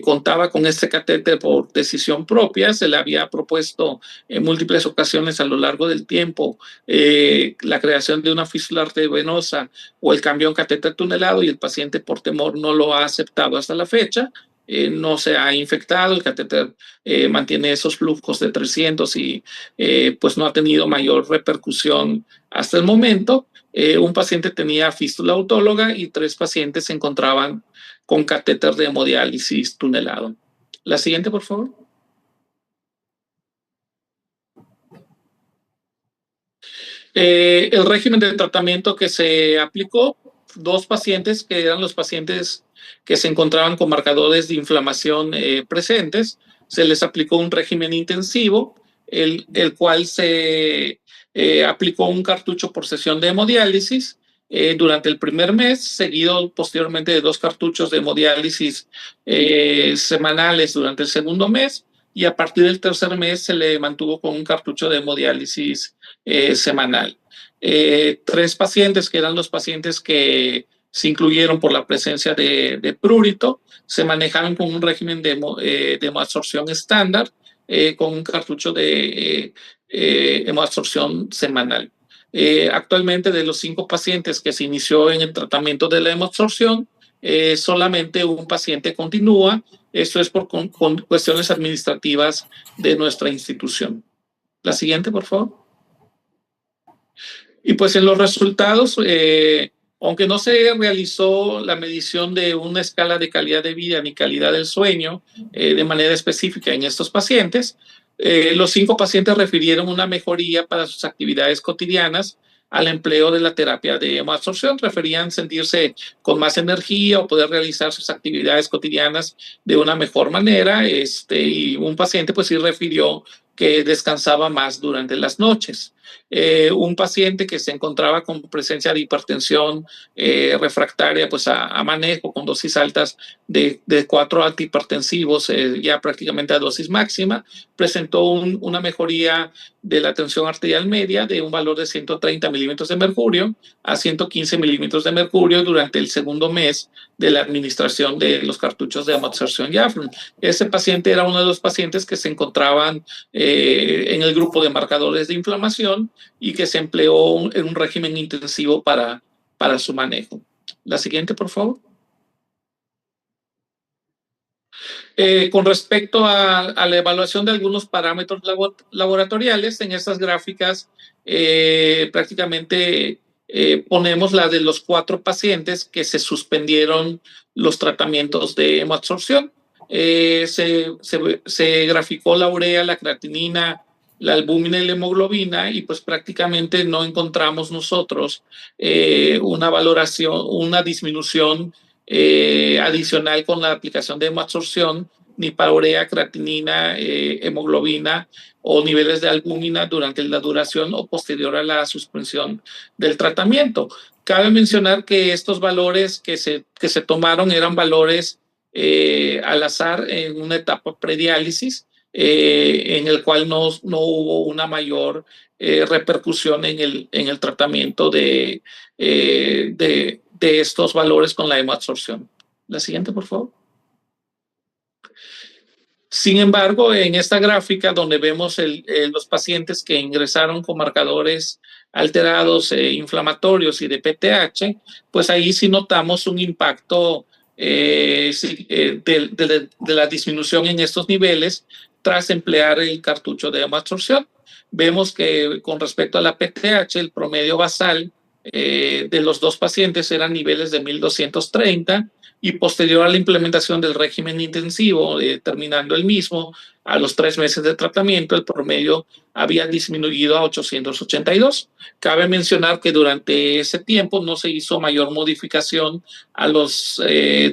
contaba con este catéter por decisión propia, se le había propuesto en múltiples ocasiones a lo largo del tiempo la creación de una fístula arteriovenosa o el cambio a un catéter tunelado y el paciente por temor no lo ha aceptado hasta la fecha. No se ha infectado, el catéter mantiene esos flujos de 300 y pues no ha tenido mayor repercusión hasta el momento. Un paciente tenía fístula autóloga y 3 pacientes se encontraban con catéter de hemodiálisis tunelado. La siguiente, por favor. El régimen de tratamiento que se aplicó, 2 pacientes que eran los pacientes que se encontraban con marcadores de inflamación presentes, se les aplicó un régimen intensivo, el cual se aplicó un cartucho por sesión de hemodiálisis durante el primer mes, seguido posteriormente de 2 cartuchos de hemodiálisis semanales durante el segundo mes, y a partir del tercer mes se le mantuvo con un cartucho de hemodiálisis semanal. 3 pacientes, que eran los pacientes que se incluyeron por la presencia de prurito, se manejaron con un régimen de hemoabsorción estándar, con un cartucho de hemoabsorción semanal. Actualmente, de los 5 pacientes que se inició en el tratamiento de la hemoabsorción, solamente un paciente continúa. Esto es por cuestiones administrativas de nuestra institución. La siguiente, por favor. Y pues en los resultados, aunque no se realizó la medición de una escala de calidad de vida ni calidad del sueño de manera específica en estos pacientes, los 5 pacientes refirieron una mejoría para sus actividades cotidianas al empleo de la terapia de hemoabsorción. Referían sentirse con más energía o poder realizar sus actividades cotidianas de una mejor manera. Y un paciente pues sí refirió que descansaba más durante las noches. Un paciente que se encontraba con presencia de hipertensión refractaria pues a manejo con dosis altas de 4 antihipertensivos ya prácticamente a dosis máxima, presentó una mejoría de la tensión arterial media de un valor de 130 milímetros de mercurio a 115 milímetros de mercurio durante el segundo mes de la administración de los cartuchos de hemoabsorción Jafron. Ese paciente era uno de los pacientes que se encontraban en el grupo de marcadores de inflamación y que se empleó en un régimen intensivo para su manejo. La siguiente, por favor. Con respecto a la evaluación de algunos parámetros laboratoriales, en estas gráficas prácticamente ponemos la de los 4 pacientes que se suspendieron los tratamientos de hemoabsorción. Se graficó la urea, la creatinina, la albúmina y la hemoglobina, y pues prácticamente no encontramos nosotros una valoración, una disminución adicional con la aplicación de hemoabsorción, ni para urea, creatinina, hemoglobina o niveles de albúmina durante la duración o posterior a la suspensión del tratamiento. Cabe mencionar que estos valores que se tomaron eran valores al azar en una etapa prediálisis, en el cual no hubo una mayor repercusión en el tratamiento de estos valores con la hemoabsorción. La siguiente, por favor. Sin embargo, en esta gráfica donde vemos los pacientes que ingresaron con marcadores alterados inflamatorios y de PTH, pues ahí sí notamos un impacto de la disminución en estos niveles tras emplear el cartucho de hemoabsorción. Vemos que con respecto a la PTH, el promedio basal de los 2 pacientes eran niveles de 1230, y posterior a la implementación del régimen intensivo, terminando el mismo, a los 3 meses de tratamiento, el promedio había disminuido a 882. Cabe mencionar que durante ese tiempo no se hizo mayor modificación a los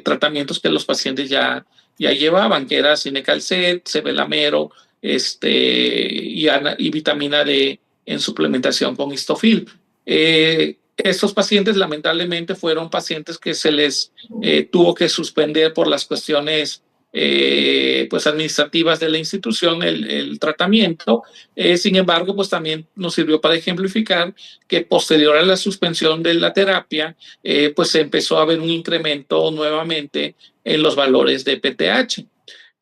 tratamientos que los pacientes ya llevaban, que era cinecalcet, cebelamero y vitamina D en suplementación con histofil. Estos pacientes lamentablemente fueron pacientes que se les tuvo que suspender por las cuestiones pues administrativas de la institución el tratamiento. Sin embargo, pues también nos sirvió para ejemplificar que posterior a la suspensión de la terapia, pues se empezó a ver un incremento nuevamente en los valores de PTH.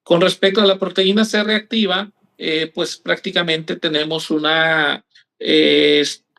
Con respecto a la proteína C reactiva, pues prácticamente tenemos una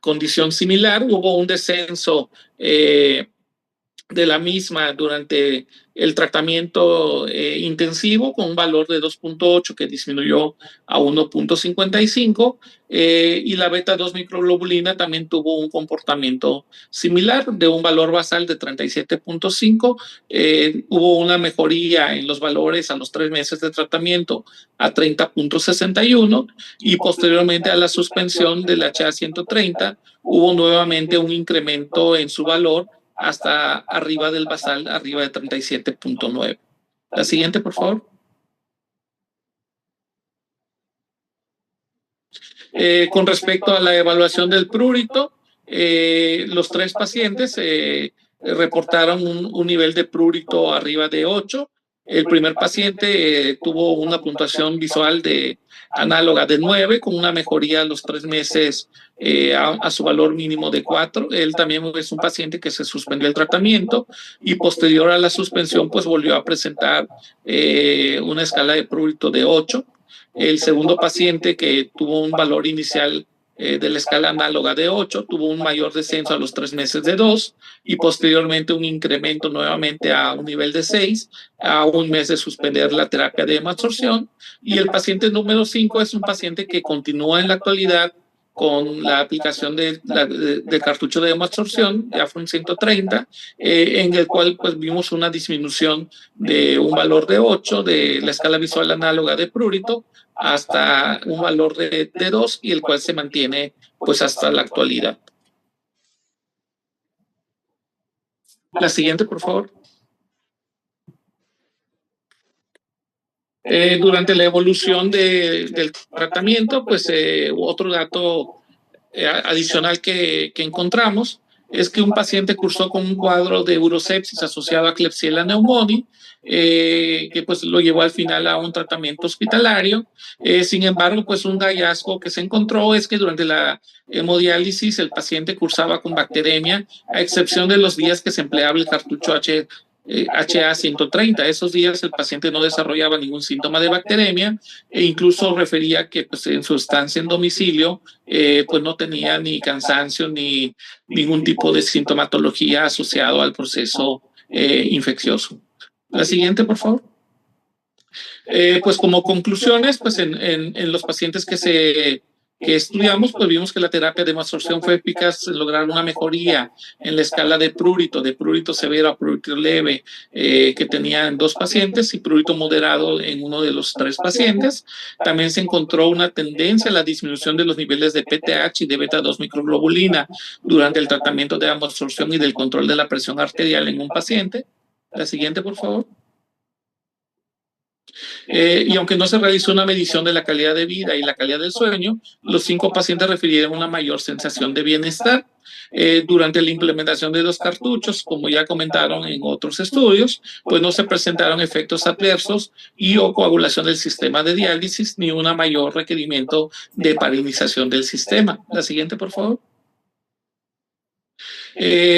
condición similar. Hubo un descenso de la misma durante el tratamiento intensivo, con un valor de 2.8 que disminuyó a 1.55, y la beta-2 microglobulina también tuvo un comportamiento similar, de un valor basal de 37.5. Hubo una mejoría en los valores a los 3 meses de tratamiento a 30.61, y posteriormente a la suspensión del HA130 hubo nuevamente un incremento en su valor hasta arriba del basal, arriba de 37.9. La siguiente, por favor. Con respecto a la evaluación del prurito, los 3 pacientes reportaron un nivel de prurito arriba de 8. El primer paciente tuvo una puntuación visual análoga de 9, con una mejoría a los 3 meses a su valor mínimo de 4. Él también es un paciente que se suspendió el tratamiento y posterior a la suspensión pues volvió a presentar una escala de prurito de 8. El segundo paciente, que tuvo un valor inicial de la escala análoga de 8, tuvo un mayor descenso a los 3 meses de 2 y posteriormente un incremento nuevamente a un nivel de 6 a un mes de suspender la terapia de hemoabsorción. Y el paciente número 5 es un paciente que continúa en la actualidad con la aplicación del cartucho de hemoabsorción, de Afrin 130, en el cual pues vimos una disminución de un valor de 8 de la escala visual análoga de prurito hasta un valor de 2, y el cual se mantiene pues hasta la actualidad. La siguiente, por favor. Durante la evolución del tratamiento, pues otro dato adicional que encontramos es que un paciente cursó con un cuadro de urosepsis asociado a Klebsiella pneumoniae, que pues lo llevó al final a un tratamiento hospitalario. Sin embargo, pues un hallazgo que se encontró es que durante la hemodiálisis el paciente cursaba con bacteremia, a excepción de los días que se empleaba el cartucho HA-130. Esos días el paciente no desarrollaba ningún síntoma de bacteremia e incluso refería que pues, en su estancia en domicilio pues no tenía ni cansancio ni ningún tipo de sintomatología asociado al proceso infeccioso. La siguiente, por favor. Pues como conclusiones, pues en los pacientes que estudiamos, pues vimos que la terapia de hemoabsorción fue eficaz en lograr una mejoría en la escala de prurito severo a prurito leve, que tenían 2 pacientes, y prurito moderado en uno de los 3 pacientes. También se encontró una tendencia a la disminución de los niveles de PTH y de beta-2 microglobulina durante el tratamiento de hemoabsorción y del control de la presión arterial en un paciente. La siguiente, por favor. Y aunque no se realizó una medición de la calidad de vida y la calidad del sueño, los 5 pacientes refirieron una mayor sensación de bienestar. Durante la implementación de los cartuchos, como ya comentaron en otros estudios, pues no se presentaron efectos adversos y o coagulación del sistema de diálisis ni un mayor requerimiento de parinización del sistema. La siguiente, por favor.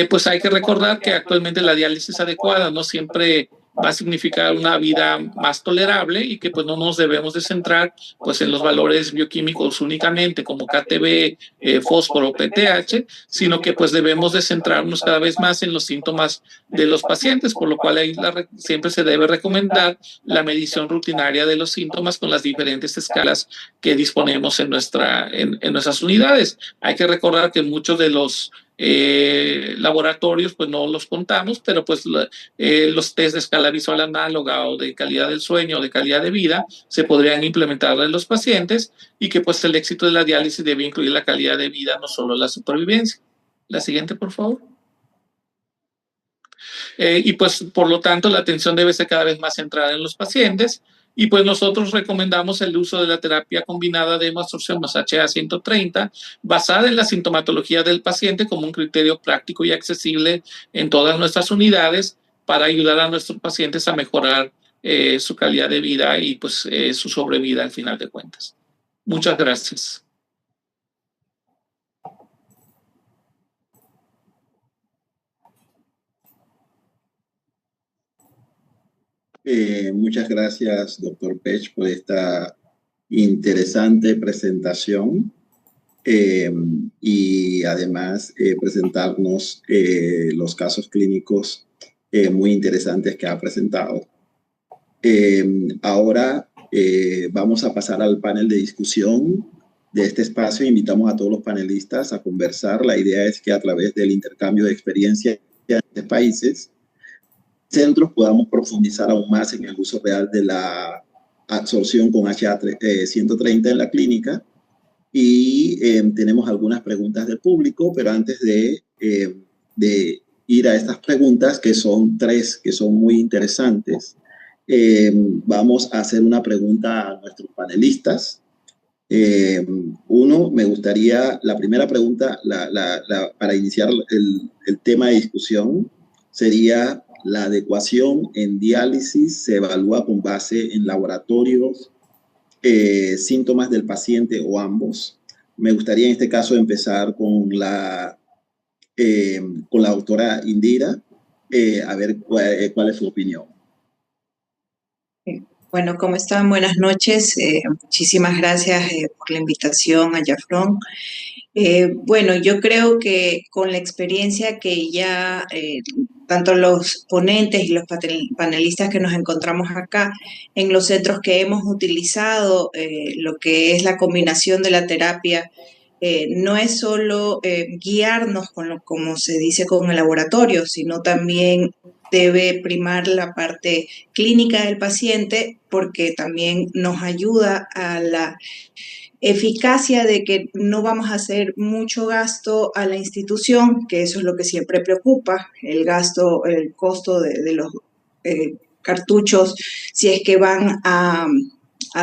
Pues hay que recordar que actualmente la diálisis adecuada no siempre va a significar una vida más tolerable y que pues no nos debemos de centrar pues en los valores bioquímicos únicamente como KTB, fósforo, PTH, sino que pues debemos de centrarnos cada vez más en los síntomas de los pacientes, por lo cual ahí siempre se debe recomendar la medición rutinaria de los síntomas con las diferentes escalas que disponemos en nuestras unidades. Hay que recordar que muchos de los laboratorios pues no los contamos, pero pues los test de escala visual análoga o de calidad del sueño o de calidad de vida se podrían implementar en los pacientes, y que pues el éxito de la diálisis debe incluir la calidad de vida, no solo la supervivencia. La siguiente, por favor. Y pues por lo tanto la atención debe ser cada vez más centrada en los pacientes, y pues nosotros recomendamos el uso de la terapia combinada de hemoabsorción más HA-130 basada en la sintomatología del paciente como un criterio práctico y accesible en todas nuestras unidades para ayudar a nuestros pacientes a mejorar su calidad de vida y pues su sobrevida al final de cuentas. Muchas gracias. Muchas gracias, doctor Pech, por esta interesante presentación y además presentarnos los casos clínicos muy interesantes que ha presentado. Ahora vamos a pasar al panel de discusión de este espacio. Invitamos a todos los panelistas a conversar. La idea es que a través del intercambio de experiencias de países, centros podamos profundizar aún más en el uso real de la absorción con HA-130 en la clínica. Y tenemos algunas preguntas del público, pero antes de ir a estas preguntas, que son 3, que son muy interesantes, vamos a hacer una pregunta a nuestros panelistas. Uno, me gustaría, la primera pregunta para iniciar el tema de discusión sería: ¿la adecuación en diálisis se evalúa con base en laboratorios, síntomas del paciente o ambos? Me gustaría en este caso empezar con la doctora Indira, a ver cuál es su opinión. Bueno, ¿cómo están? Buenas noches. Muchísimas gracias por la invitación a Jafrón. Bueno, yo creo que con la experiencia que ya tanto los ponentes y los panelistas que nos encontramos acá, en los centros que hemos utilizado lo que es la combinación de la terapia, no es solo guiarnos como se dice con el laboratorio, sino también debe primar la parte clínica del paciente, porque también nos ayuda a la eficacia de que no vamos a hacer mucho gasto a la institución, que eso es lo que siempre preocupa, el gasto, el costo de los cartuchos, si es que van a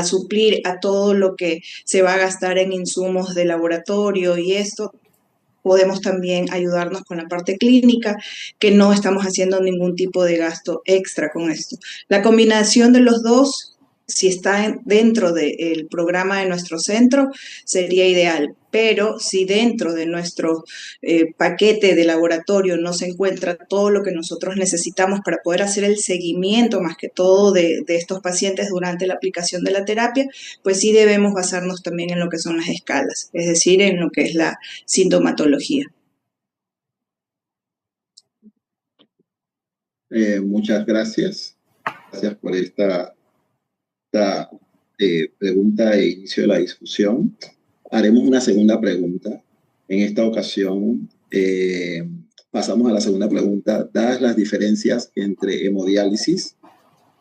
suplir a todo lo que se va a gastar en insumos de laboratorio y esto. Podemos también ayudarnos con la parte clínica, que no estamos haciendo ningún tipo de gasto extra con esto. La combinación de los dos, si está dentro del programa de nuestro centro, sería ideal. Pero si dentro de nuestro paquete de laboratorio no se encuentra todo lo que nosotros necesitamos para poder hacer el seguimiento, más que todo, de estos pacientes durante la aplicación de la terapia, pues sí debemos basarnos también en lo que son las escalas, es decir, en lo que es la sintomatología. Muchas gracias. Gracias por esta pregunta de inicio de la discusión. Haremos una segunda pregunta. En esta ocasión, pasamos a la segunda pregunta. Dadas las diferencias entre hemodiálisis,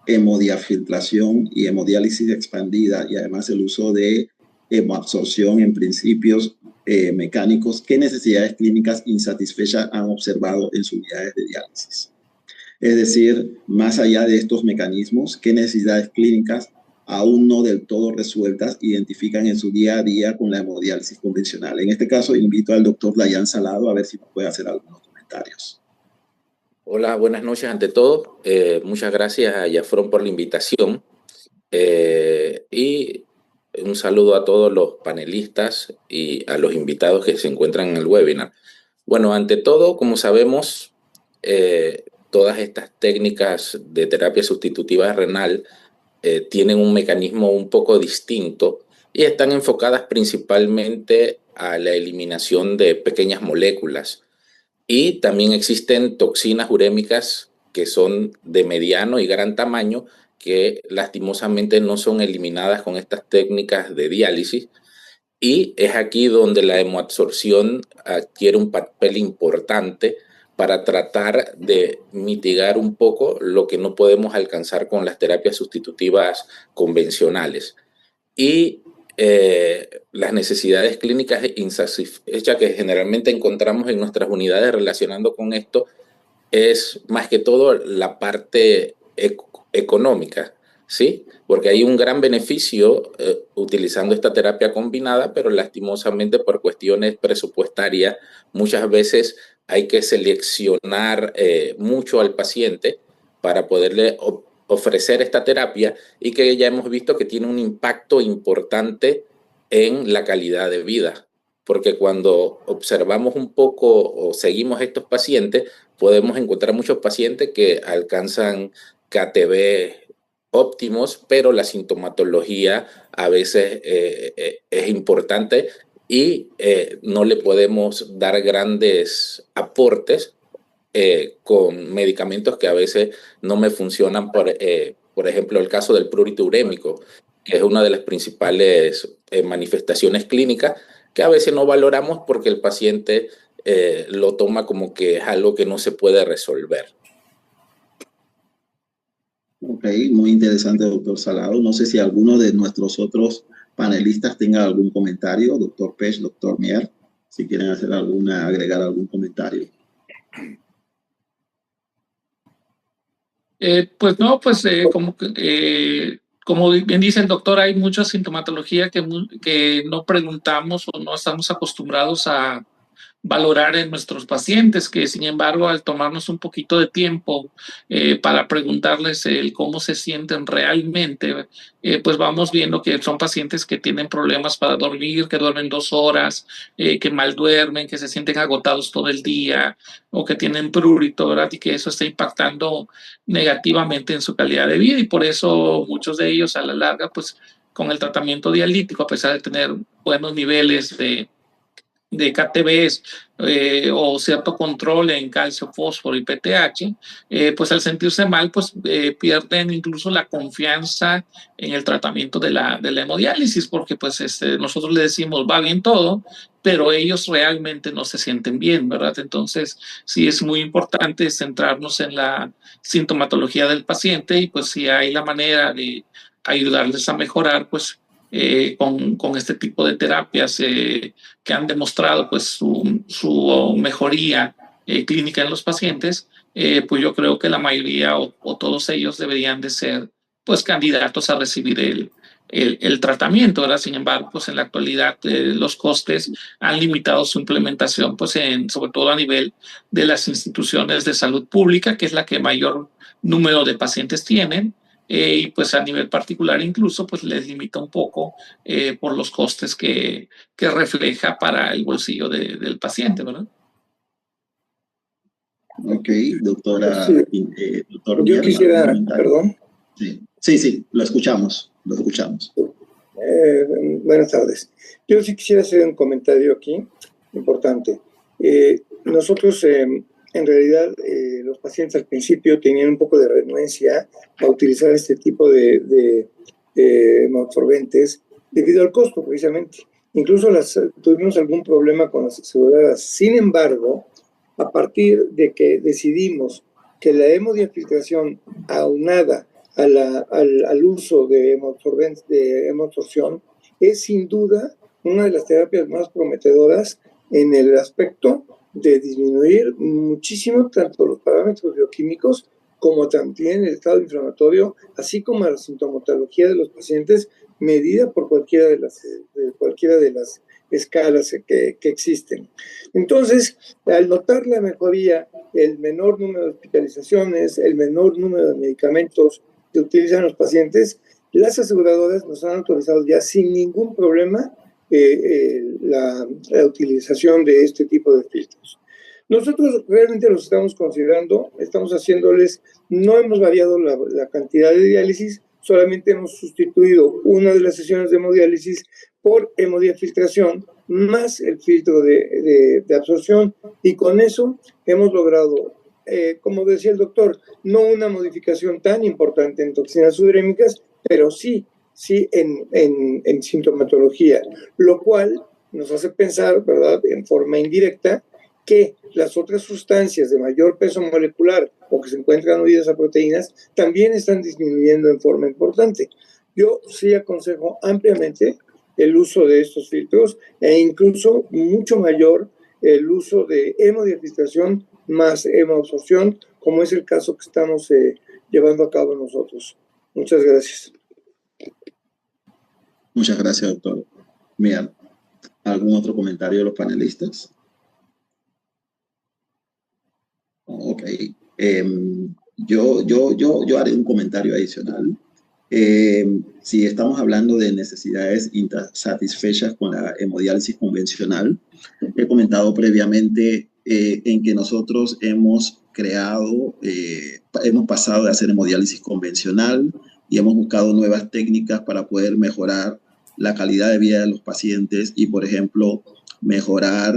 hemodiafiltración y hemodiálisis expandida, y además el uso de hemoabsorción en principios mecánicos, ¿qué necesidades clínicas insatisfechas han observado en sus unidades de diálisis? Es decir, más allá de estos mecanismos, ¿qué necesidades clínicas aún no del todo resueltas identifican en su día a día con la hemodiálisis convencional? En este caso, invito al doctor Dayan Salado a ver si puede hacer algunos comentarios. Hola, buenas noches ante todo. Muchas gracias a Jafrón por la invitación y un saludo a todos los panelistas y a los invitados que se encuentran en el webinar. Bueno, ante todo, como sabemos, todas estas técnicas de terapia sustitutiva renal tienen un mecanismo un poco distinto y están enfocadas principalmente a la eliminación de pequeñas moléculas. Y también existen toxinas urémicas que son de mediano y gran tamaño, que lastimosamente no son eliminadas con estas técnicas de diálisis. Y es aquí donde la hemoabsorción adquiere un papel importante para tratar de mitigar un poco lo que no podemos alcanzar con las terapias sustitutivas convencionales. Y las necesidades clínicas insatisfechas que generalmente encontramos en nuestras unidades relacionando con esto es más que todo la parte económica, ¿sí? Porque hay un gran beneficio utilizando esta terapia combinada, pero lastimosamente por cuestiones presupuestarias muchas veces hay que seleccionar mucho al paciente para poderle ofrecer esta terapia, y que ya hemos visto que tiene un impacto importante en la calidad de vida. Porque cuando observamos un poco o seguimos estos pacientes, podemos encontrar muchos pacientes que alcanzan KTV óptimos, pero la sintomatología a veces es importante y no le podemos dar grandes aportes con medicamentos que a veces no me funcionan. Por ejemplo, el caso del prurito urémico, que es una de las principales manifestaciones clínicas que a veces no valoramos porque el paciente lo toma como que es algo que no se puede resolver. Ok, muy interesante, doctor Salado. No sé si alguno de nuestros otros panelistas tenga algún comentario, doctor Pech, doctor Mier, si quieren hacer agregar algún comentario. Pues no, pues como bien dice el doctor, hay mucha sintomatología que no preguntamos o no estamos acostumbrados a valorar en nuestros pacientes, que sin embargo al tomarnos un poquito de tiempo para preguntarles el cómo se sienten realmente, pues vamos viendo que son pacientes que tienen problemas para dormir, que duermen 2 horas, que mal duermen, que se sienten agotados todo el día o que tienen prurito, ¿verdad? Y que eso está impactando negativamente en su calidad de vida y por eso muchos de ellos a la larga, pues con el tratamiento dialítico, a pesar de tener buenos niveles de KTBs o cierto control en calcio, fósforo y PTH, pues al sentirse mal, pues pierden incluso la confianza en el tratamiento de la hemodiálisis, porque pues nosotros le decimos va bien todo, pero ellos realmente no se sienten bien, ¿verdad? Entonces sí es muy importante centrarnos en la sintomatología del paciente y pues si hay la manera de ayudarles a mejorar, pues con este tipo de terapias que han demostrado pues su mejoría clínica en los pacientes, pues yo creo que la mayoría o todos ellos deberían de ser pues candidatos a recibir el tratamiento, ¿verdad? Sin embargo, pues en la actualidad los costes han limitado su implementación, pues sobre todo a nivel de las instituciones de salud pública, que es la que mayor número de pacientes tienen, y pues a nivel particular incluso pues les limita un poco por los costes que refleja para el bolsillo del paciente, ¿verdad? Ok, doctora, Sí, doctor yo Mier, ¿algún quisiera, comentario? perdón. Sí, lo escuchamos, lo escuchamos. Buenas tardes. Yo sí quisiera hacer un comentario aquí importante. Nosotros, en realidad, los pacientes al principio tenían un poco de renuencia a utilizar este tipo de absorbentes debido al costo, precisamente. Incluso tuvimos algún problema con las aseguradoras. Sin embargo, a partir de que decidimos que la hemodiafiltración aunada al uso de hemabsorbentes, de hemabsorción, es sin duda una de las terapias más prometedoras en el aspecto de disminuir muchísimo tanto los parámetros bioquímicos como también el estado inflamatorio, así como la sintomatología de los pacientes medida por cualquiera de las escalas que existen. Entonces, al notar la mejoría, el menor número de hospitalizaciones, el menor número de medicamentos que utilizan los pacientes, las aseguradoras nos han autorizado ya sin ningún problema la utilización de este tipo de filtros. Nosotros realmente los estamos considerando, estamos haciéndoles, no hemos variado la cantidad de diálisis, solamente hemos sustituido una de las sesiones de hemodiálisis por hemodiafiltración más el filtro de absorción y con eso hemos logrado, como decía el doctor, no una modificación tan importante en toxinas sudrémicas, pero sí en sintomatología, lo cual nos hace pensar, ¿verdad?, en forma indirecta, que las otras sustancias de mayor peso molecular o que se encuentran unidas a proteínas también están disminuyendo en forma importante. Yo sí aconsejo ampliamente el uso de estos filtros e incluso mucho mayor el uso de hemodiafiltración más hemabsorción, como es el caso que estamos llevando a cabo nosotros. Muchas gracias. Muchas gracias, doctor. Mier, ¿algún otro comentario de los panelistas? Ok. Yo haré un comentario adicional. Si estamos hablando de necesidades insatisfechas con la hemodiálisis convencional, he comentado previamente en que nosotros hemos pasado de hacer hemodiálisis convencional y hemos buscado nuevas técnicas para poder mejorar la calidad de vida de los pacientes y, por ejemplo, mejorar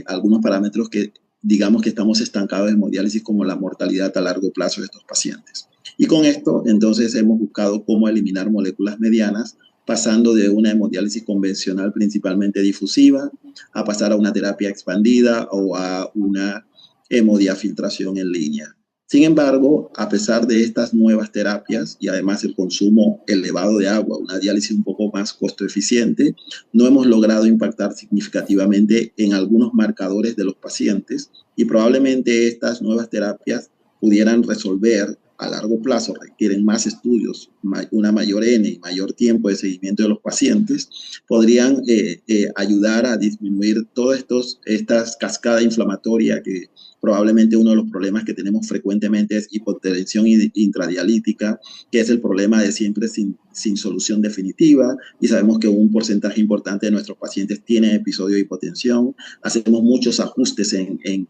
algunos parámetros que digamos que estamos estancados en hemodiálisis, como la mortalidad a largo plazo de estos pacientes. Y con esto, entonces, hemos buscado cómo eliminar moléculas medianas, pasando de una hemodiálisis convencional principalmente difusiva, a pasar a una terapia expandida o a una hemodiafiltración en línea. Sin embargo, a pesar de estas nuevas terapias y además el consumo elevado de agua, una diálisis un poco más costo eficiente, no hemos logrado impactar significativamente en algunos marcadores de los pacientes y probablemente estas nuevas terapias pudieran resolver a largo plazo requieren más estudios, una mayor N y mayor tiempo de seguimiento de los pacientes, podrían ayudar a disminuir todas estas cascadas inflamatorias que probablemente uno de los problemas que tenemos frecuentemente es hipotensión intradialítica, que es el problema de siempre sin solución definitiva, y sabemos que un porcentaje importante de nuestros pacientes tiene episodio de hipotensión. Hacemos muchos ajustes en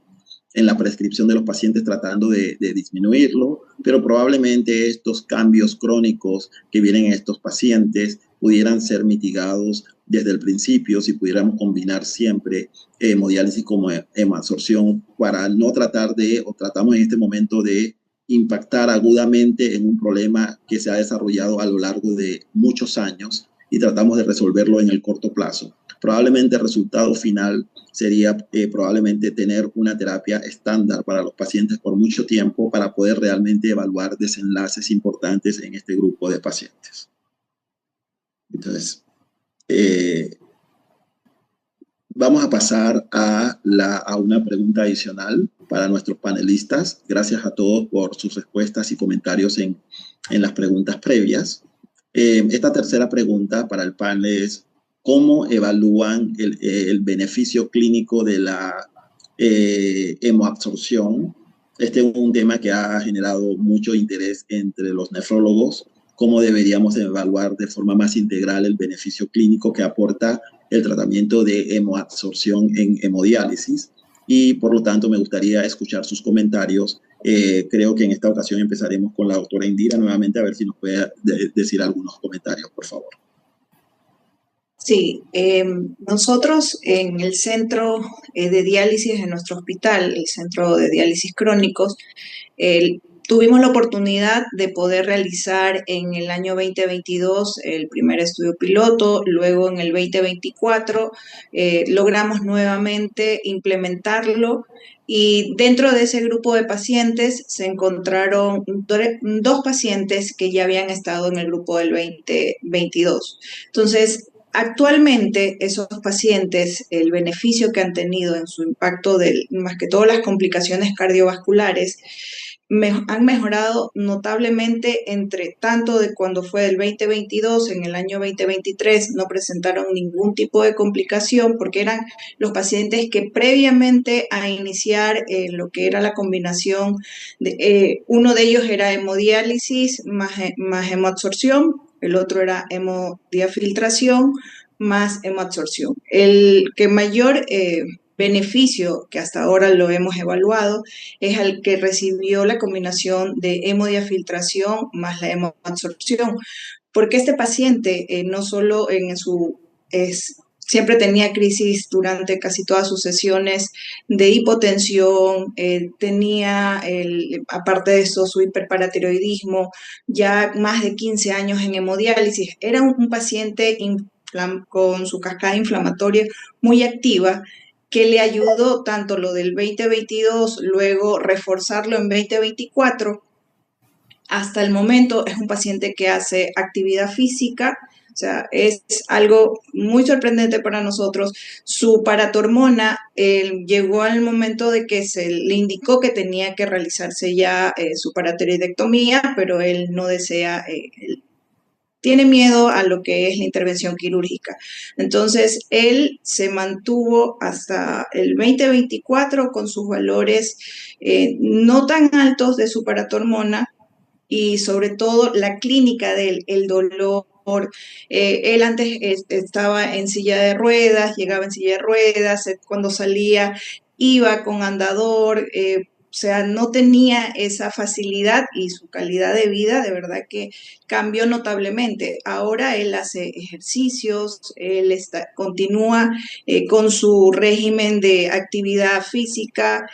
la prescripción de los pacientes tratando de disminuirlo, pero probablemente estos cambios crónicos que vienen en estos pacientes pudieran ser mitigados desde el principio si pudiéramos combinar siempre hemodiálisis como hemoabsorción para no tratar o tratamos en este momento de impactar agudamente en un problema que se ha desarrollado a lo largo de muchos años y tratamos de resolverlo en el corto plazo. Probablemente el resultado final sería probablemente tener una terapia estándar para los pacientes por mucho tiempo para poder realmente evaluar desenlaces importantes en este grupo de pacientes. Entonces, vamos a pasar a una pregunta adicional para nuestros panelistas. Gracias a todos por sus respuestas y comentarios en las preguntas previas. Esta tercera pregunta para el panel es: ¿cómo evalúan el beneficio clínico de la hemoabsorción? Este es un tema que ha generado mucho interés entre los nefrólogos. ¿Cómo deberíamos evaluar de forma más integral el beneficio clínico que aporta el tratamiento de hemoabsorción en hemodiálisis? Y por lo tanto me gustaría escuchar sus comentarios. Creo que en esta ocasión empezaremos con la doctora Indira nuevamente, a ver si nos puede decir algunos comentarios, por favor. Sí, nosotros en el centro de diálisis de nuestro hospital, el centro de diálisis crónicos, tuvimos la oportunidad de poder realizar en el año 2022 el primer estudio piloto, luego en el 2024 logramos nuevamente implementarlo y dentro de ese grupo de pacientes se encontraron dos pacientes que ya habían estado en el grupo del 2022. Entonces, actualmente, esos pacientes, el beneficio que han tenido en su impacto, más que todo las complicaciones cardiovasculares, han mejorado notablemente entre tanto de cuando fue del 2022, en el año 2023 no presentaron ningún tipo de complicación porque eran los pacientes que previamente a iniciar lo que era la combinación, uno de ellos era hemodiálisis más hemoabsorción, el otro era hemodiafiltración más hemoabsorción. El que mayor beneficio que hasta ahora lo hemos evaluado es el que recibió la combinación de hemodiafiltración más la hemoabsorción, porque este paciente no solo siempre tenía crisis durante casi todas sus sesiones de hipotensión, tenía, aparte de eso, su hiperparatiroidismo, ya más de 15 años en hemodiálisis. Era un paciente con su cascada inflamatoria muy activa, que le ayudó tanto lo del 2022, luego reforzarlo en 2024. Hasta el momento es un paciente que hace actividad física, o sea, es algo muy sorprendente para nosotros. Su paratormona llegó al momento de que se le indicó que tenía que realizarse ya su paratiroidectomía, pero él no desea, tiene miedo a lo que es la intervención quirúrgica. Entonces, él se mantuvo hasta el 2024 con sus valores no tan altos de su paratormona, y sobre todo la clínica de él, el dolor. Él antes estaba en silla de ruedas, llegaba en silla de ruedas, cuando salía iba con andador, o sea, no tenía esa facilidad y su calidad de vida de verdad que cambió notablemente. Ahora él hace ejercicios, él continúa con su régimen de actividad física,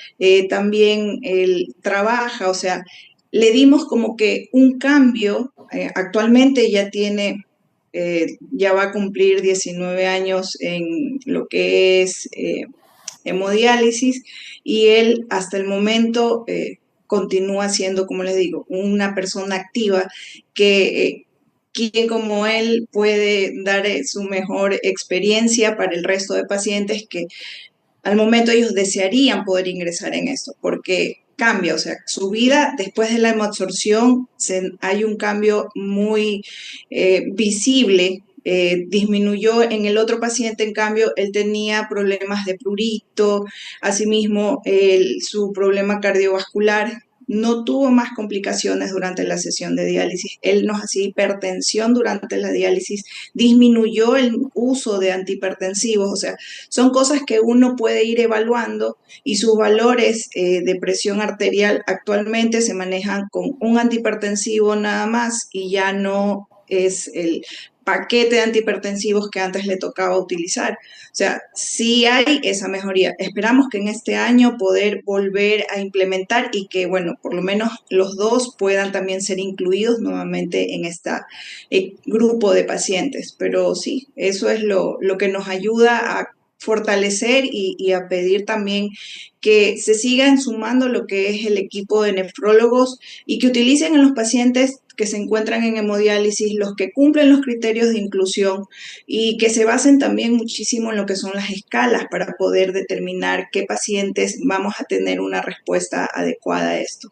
también él trabaja, o sea, le dimos como que un cambio. Actualmente ya va a cumplir 19 años en lo que es hemodiálisis, y él hasta el momento continúa siendo, como les digo, una persona activa que quien como él puede dar su mejor experiencia para el resto de pacientes que al momento ellos desearían poder ingresar en esto, porque cambia, o sea, su vida después de la hemoabsorción hay un cambio muy visible. Disminuyó en el otro paciente, en cambio, él tenía problemas de prurito, asimismo su problema cardiovascular. No tuvo más complicaciones durante la sesión de diálisis. Él nos hacía hipertensión durante la diálisis, disminuyó el uso de antihipertensivos, o sea, son cosas que uno puede ir evaluando y sus valores de presión arterial actualmente se manejan con un antihipertensivo nada más y ya no es el paquete de antihipertensivos que antes le tocaba utilizar. O sea, sí hay esa mejoría. Esperamos que en este año poder volver a implementar y que, bueno, por lo menos los dos puedan también ser incluidos nuevamente en este grupo de pacientes. Pero sí, eso es lo que nos ayuda a fortalecer y a pedir también que se sigan sumando lo que es el equipo de nefrólogos y que utilicen en los pacientes que se encuentran en hemodiálisis los que cumplen los criterios de inclusión y que se basen también muchísimo en lo que son las escalas para poder determinar qué pacientes vamos a tener una respuesta adecuada a esto.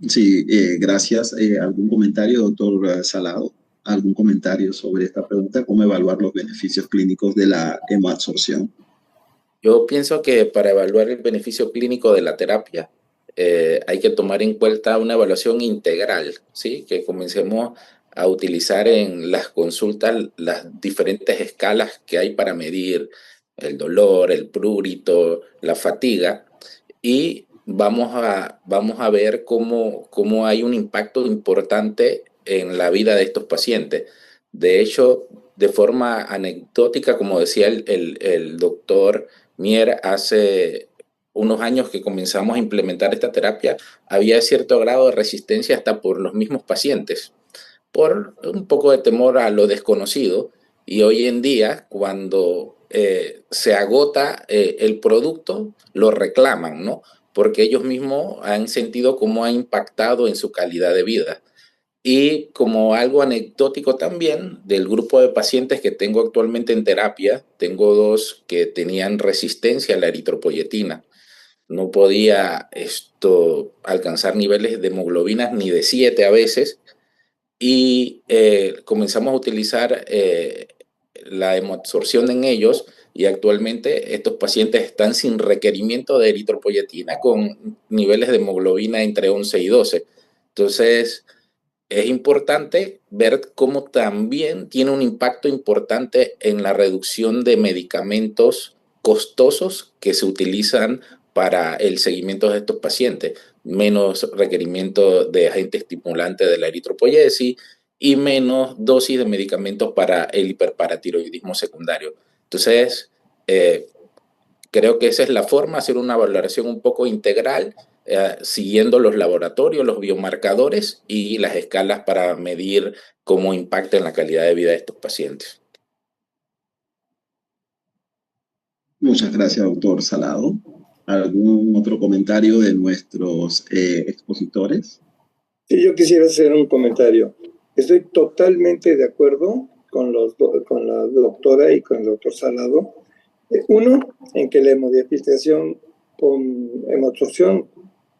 Sí, gracias. ¿Algún comentario, doctor Salado? ¿Algún comentario sobre esta pregunta? ¿Cómo evaluar los beneficios clínicos de la hemoabsorción? Yo pienso que para evaluar el beneficio clínico de la terapia hay que tomar en cuenta una evaluación integral, ¿sí? Que comencemos a utilizar en las consultas las diferentes escalas que hay para medir el dolor, el prurito, la fatiga, y vamos a ver cómo hay un impacto importante en la vida de estos pacientes. De hecho, de forma anecdótica, como decía el doctor Mier, hace unos años que comenzamos a implementar esta terapia, había cierto grado de resistencia hasta por los mismos pacientes, por un poco de temor a lo desconocido. Y hoy en día, cuando se agota el producto, lo reclaman, ¿no? Porque ellos mismos han sentido cómo ha impactado en su calidad de vida. Y como algo anecdótico también, del grupo de pacientes que tengo actualmente en terapia, tengo 2 que tenían resistencia a la eritropoyetina. No podía alcanzar niveles de hemoglobinas ni de 7 a veces, y comenzamos a utilizar la hemoabsorción en ellos, y actualmente estos pacientes están sin requerimiento de eritropoyetina con niveles de hemoglobina entre 11 y 12. Entonces, es importante ver cómo también tiene un impacto importante en la reducción de medicamentos costosos que se utilizan para el seguimiento de estos pacientes, menos requerimiento de agentes estimulantes de la eritropoyesis y menos dosis de medicamentos para el hiperparatiroidismo secundario. Entonces, creo que esa es la forma, hacer una valoración un poco integral, siguiendo los laboratorios, los biomarcadores y las escalas para medir cómo impacta en la calidad de vida de estos pacientes. Muchas gracias, doctor Salado. ¿Algún otro comentario de nuestros expositores? Sí, yo quisiera hacer un comentario. Estoy totalmente de acuerdo con la doctora y con el doctor Salado. Uno, en que la hemodiafiltración con hemoabsorción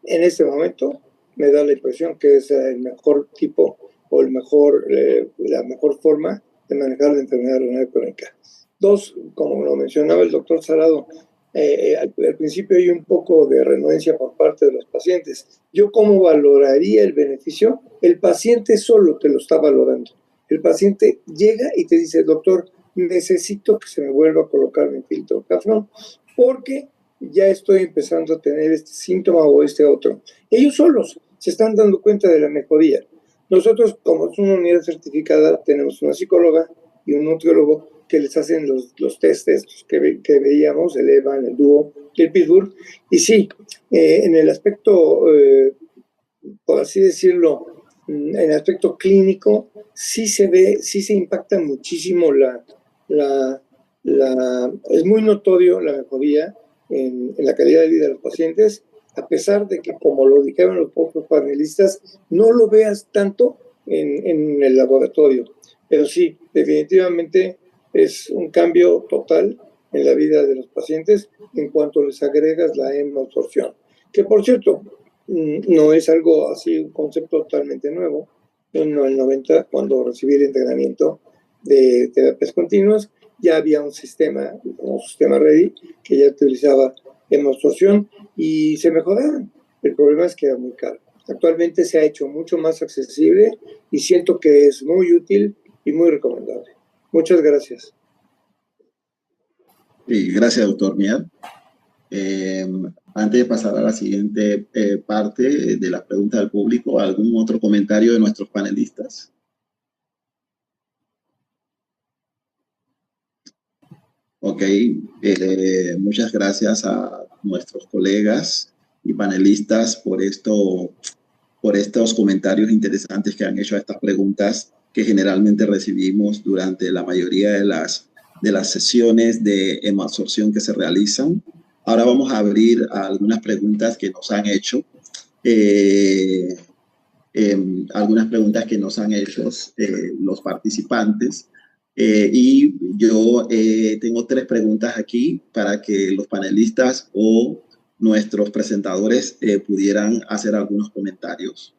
en este momento me da la impresión que es el mejor tipo o la mejor forma de manejar la enfermedad renal crónica. Dos, como lo mencionaba el doctor Salado, al principio hay un poco de renuencia por parte de los pacientes. ¿Yo cómo valoraría el beneficio? El paciente solo te lo está valorando. El paciente llega y te dice, doctor, necesito que se me vuelva a colocar mi filtro Cafrón porque ya estoy empezando a tener este síntoma o este otro. Ellos solos se están dando cuenta de la mejoría. Nosotros, como es una unidad certificada, tenemos una psicóloga y un nutriólogo que les hacen los testes que veíamos, el EVAN, el DUO y el Pittsburgh. Y sí, en el aspecto, por así decirlo, en el aspecto clínico, sí se impacta muchísimo es muy notorio la mejoría en la calidad de vida de los pacientes, a pesar de que, como lo dijeron los otros panelistas, no lo veas tanto en el laboratorio. Pero sí, definitivamente es un cambio total en la vida de los pacientes en cuanto les agregas la hemoabsorción. Que por cierto, no es algo así, un concepto totalmente nuevo. En el 90, cuando recibí el entrenamiento de terapias continuas, ya había un sistema, como sistema Ready, que ya utilizaba hemoabsorción y se mejoraban. El problema es que era muy caro. Actualmente se ha hecho mucho más accesible y siento que es muy útil y muy recomendable. Muchas gracias. Sí, gracias, doctor Mier. Antes de pasar a la siguiente parte de las preguntas del público, ¿algún otro comentario de nuestros panelistas? Ok, muchas gracias a nuestros colegas y panelistas por estos comentarios interesantes que han hecho a estas preguntas que generalmente recibimos durante la mayoría de las sesiones de hemoabsorción que se realizan. Ahora vamos a abrir a algunas preguntas que nos han hecho. Algunas preguntas que nos han hecho los participantes. Y yo tengo 3 preguntas aquí para que los panelistas o nuestros presentadores pudieran hacer algunos comentarios.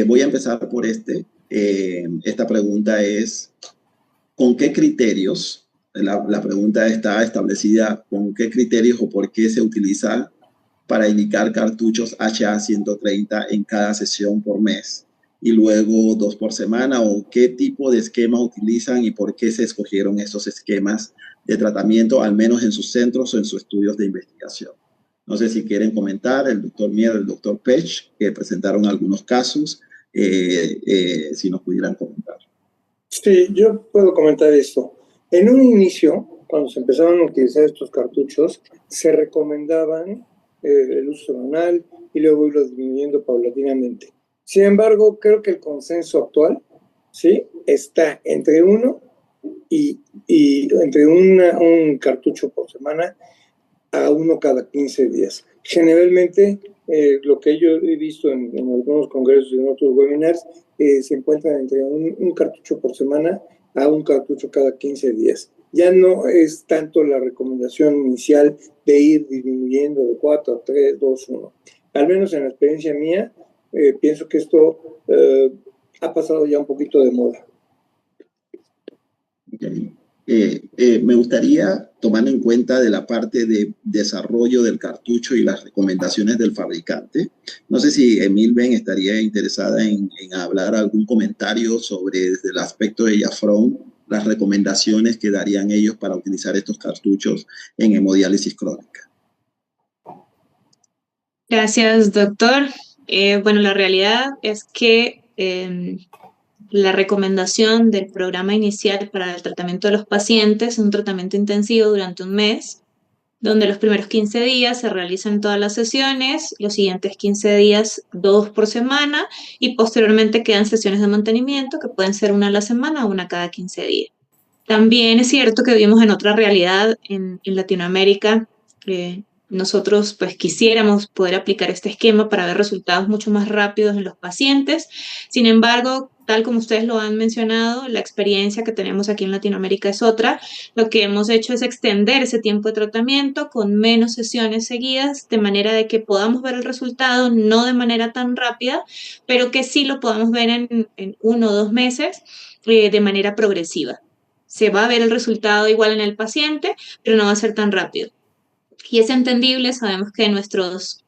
Voy a empezar por esta pregunta es, ¿con qué criterios? La pregunta está establecida, ¿con qué criterios o por qué se utiliza para indicar cartuchos HA130 en cada sesión por mes y luego 2 por semana? ¿O qué tipo de esquema utilizan y por qué se escogieron estos esquemas de tratamiento, al menos en sus centros o en sus estudios de investigación? No sé si quieren comentar, el doctor Mier, el doctor Pech, que presentaron algunos casos, si nos pudieran comentar. Sí, yo puedo comentar esto. En un inicio, cuando se empezaron a utilizar estos cartuchos, se recomendaban el uso semanal y luego irlo disminuyendo paulatinamente. Sin embargo, creo que el consenso actual, ¿sí?, está entre uno y entre un cartucho por semana a uno cada 15 días. Generalmente, lo que yo he visto en algunos congresos y en otros webinars, se encuentran entre un cartucho por semana a un cartucho cada 15 días. Ya no es tanto la recomendación inicial de ir disminuyendo de 4 a 3, 2, 1. Al menos en la experiencia mía, pienso que esto ha pasado ya un poquito de moda. Okay. Me gustaría, tomando en cuenta de la parte de desarrollo del cartucho y las recomendaciones del fabricante, no sé si Emil Ben estaría interesada en hablar algún comentario sobre, desde el aspecto de Jafrón, las recomendaciones que darían ellos para utilizar estos cartuchos en hemodiálisis crónica. Gracias, doctor. Bueno, la realidad es que la recomendación del programa inicial para el tratamiento de los pacientes es un tratamiento intensivo durante un mes, donde los primeros 15 días se realizan todas las sesiones, los siguientes 15 días 2 por semana y posteriormente quedan sesiones de mantenimiento que pueden ser una a la semana o una cada 15 días. También es cierto que vivimos en otra realidad en Latinoamérica. Nosotros pues quisiéramos poder aplicar este esquema para ver resultados mucho más rápidos en los pacientes. Sin embargo, tal como ustedes lo han mencionado, la experiencia que tenemos aquí en Latinoamérica es otra. Lo que hemos hecho es extender ese tiempo de tratamiento con menos sesiones seguidas, de manera de que podamos ver el resultado, no de manera tan rápida, pero que sí lo podamos ver en 1 o 2 meses de manera progresiva. Se va a ver el resultado igual en el paciente, pero no va a ser tan rápido. Y es entendible, sabemos que nuestros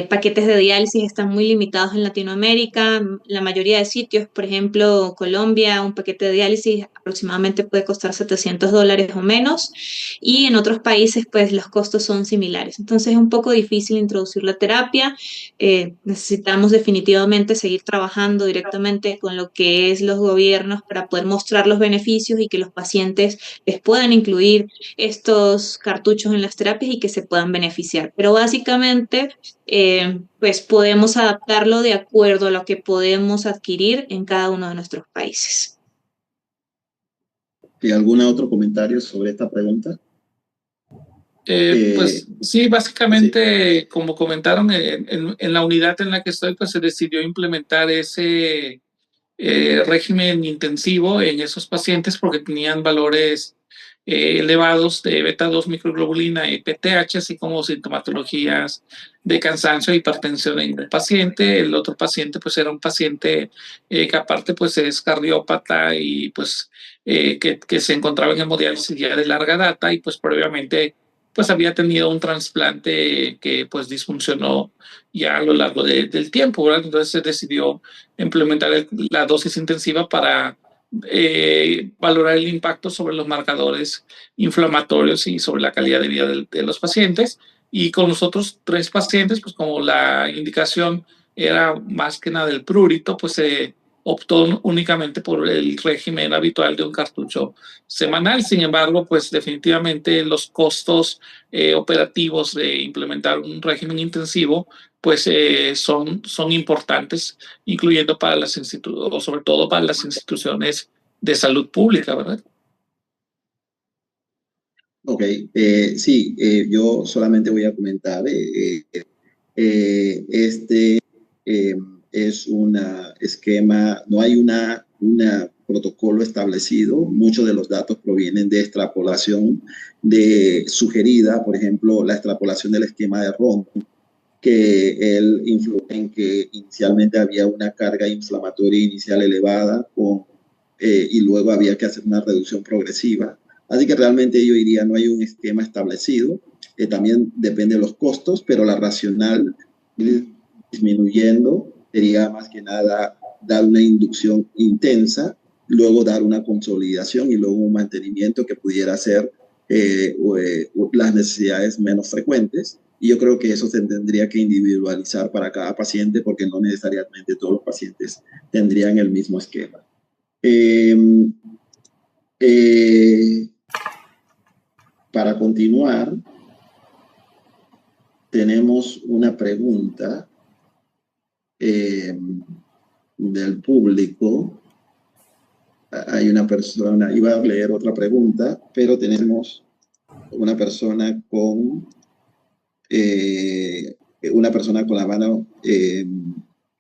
paquetes de diálisis están muy limitados en Latinoamérica. La mayoría de sitios, por ejemplo, Colombia, un paquete de diálisis aproximadamente puede costar $700 o menos. Y en otros países, pues los costos son similares. Entonces es un poco difícil introducir la terapia. Necesitamos definitivamente seguir trabajando directamente con lo que es los gobiernos para poder mostrar los beneficios y que los pacientes les puedan incluir estos cartuchos en las terapias y que se puedan beneficiar. Pero básicamente, pues podemos adaptarlo de acuerdo a lo que podemos adquirir en cada uno de nuestros países. ¿Y algún otro comentario sobre esta pregunta? Pues sí, básicamente, sí, como comentaron, en la unidad en la que estoy, pues se decidió implementar ese régimen intensivo en esos pacientes porque tenían valores elevados de beta 2 microglobulina y PTH, así como sintomatologías de cansancio e hipertensión en un paciente. El otro paciente pues era un paciente que aparte pues es cardiópata y pues que se encontraba en hemodiálisis ya de larga data y pues previamente pues había tenido un trasplante que pues disfuncionó ya a lo largo del tiempo, ¿verdad? Entonces se decidió implementar la dosis intensiva para valorar el impacto sobre los marcadores inflamatorios y sobre la calidad de vida de los pacientes. Y con los otros 3 pacientes, pues como la indicación era más que nada el prurito, pues se optó únicamente por el régimen habitual de un cartucho semanal. Sin embargo, pues definitivamente los costos operativos de implementar un régimen intensivo pues son importantes, incluyendo para las instituciones, o sobre todo para las instituciones de salud pública, ¿verdad? Ok, sí, yo solamente voy a comentar, este eh, es un esquema, no hay una protocolo establecido, muchos de los datos provienen de extrapolación sugerida, por ejemplo, la extrapolación del esquema de Ron, que él influyó en que inicialmente había una carga inflamatoria inicial elevada y luego había que hacer una reducción progresiva. Así que realmente yo diría no hay un esquema establecido, también depende de los costos, pero la racional disminuyendo sería más que nada dar una inducción intensa, luego dar una consolidación y luego un mantenimiento que pudiera ser las necesidades menos frecuentes. Y yo creo que eso se tendría que individualizar para cada paciente porque no necesariamente todos los pacientes tendrían el mismo esquema. Para continuar, tenemos una pregunta del público. Hay una persona, iba a leer otra pregunta, pero tenemos una persona con la mano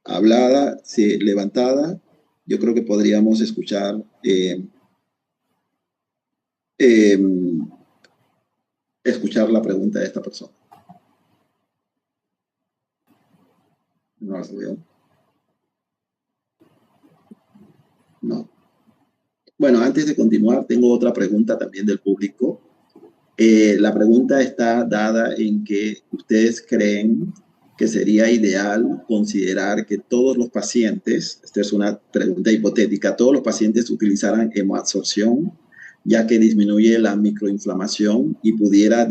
hablada, levantada. Yo creo que podríamos escuchar la pregunta de esta persona. No la veo. No. Bueno, antes de continuar, tengo otra pregunta también del público. La pregunta está dada en que ustedes creen que sería ideal considerar que todos los pacientes, esta es una pregunta hipotética, todos los pacientes utilizaran hemoabsorción, ya que disminuye la microinflamación y pudiera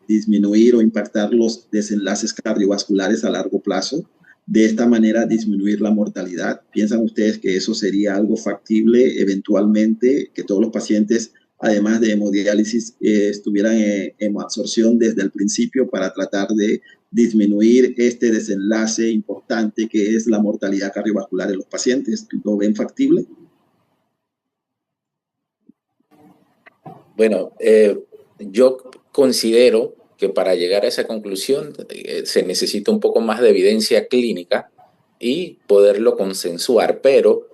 disminuir o impactar los desenlaces cardiovasculares a largo plazo. De esta manera disminuir la mortalidad. ¿Piensan ustedes que eso sería algo factible eventualmente, que todos los pacientes, además de hemodiálisis, estuvieran en hemoabsorción desde el principio para tratar de disminuir este desenlace importante que es la mortalidad cardiovascular en los pacientes? ¿Lo ven factible? Bueno, yo considero que para llegar a esa conclusión se necesita un poco más de evidencia clínica y poderlo consensuar, pero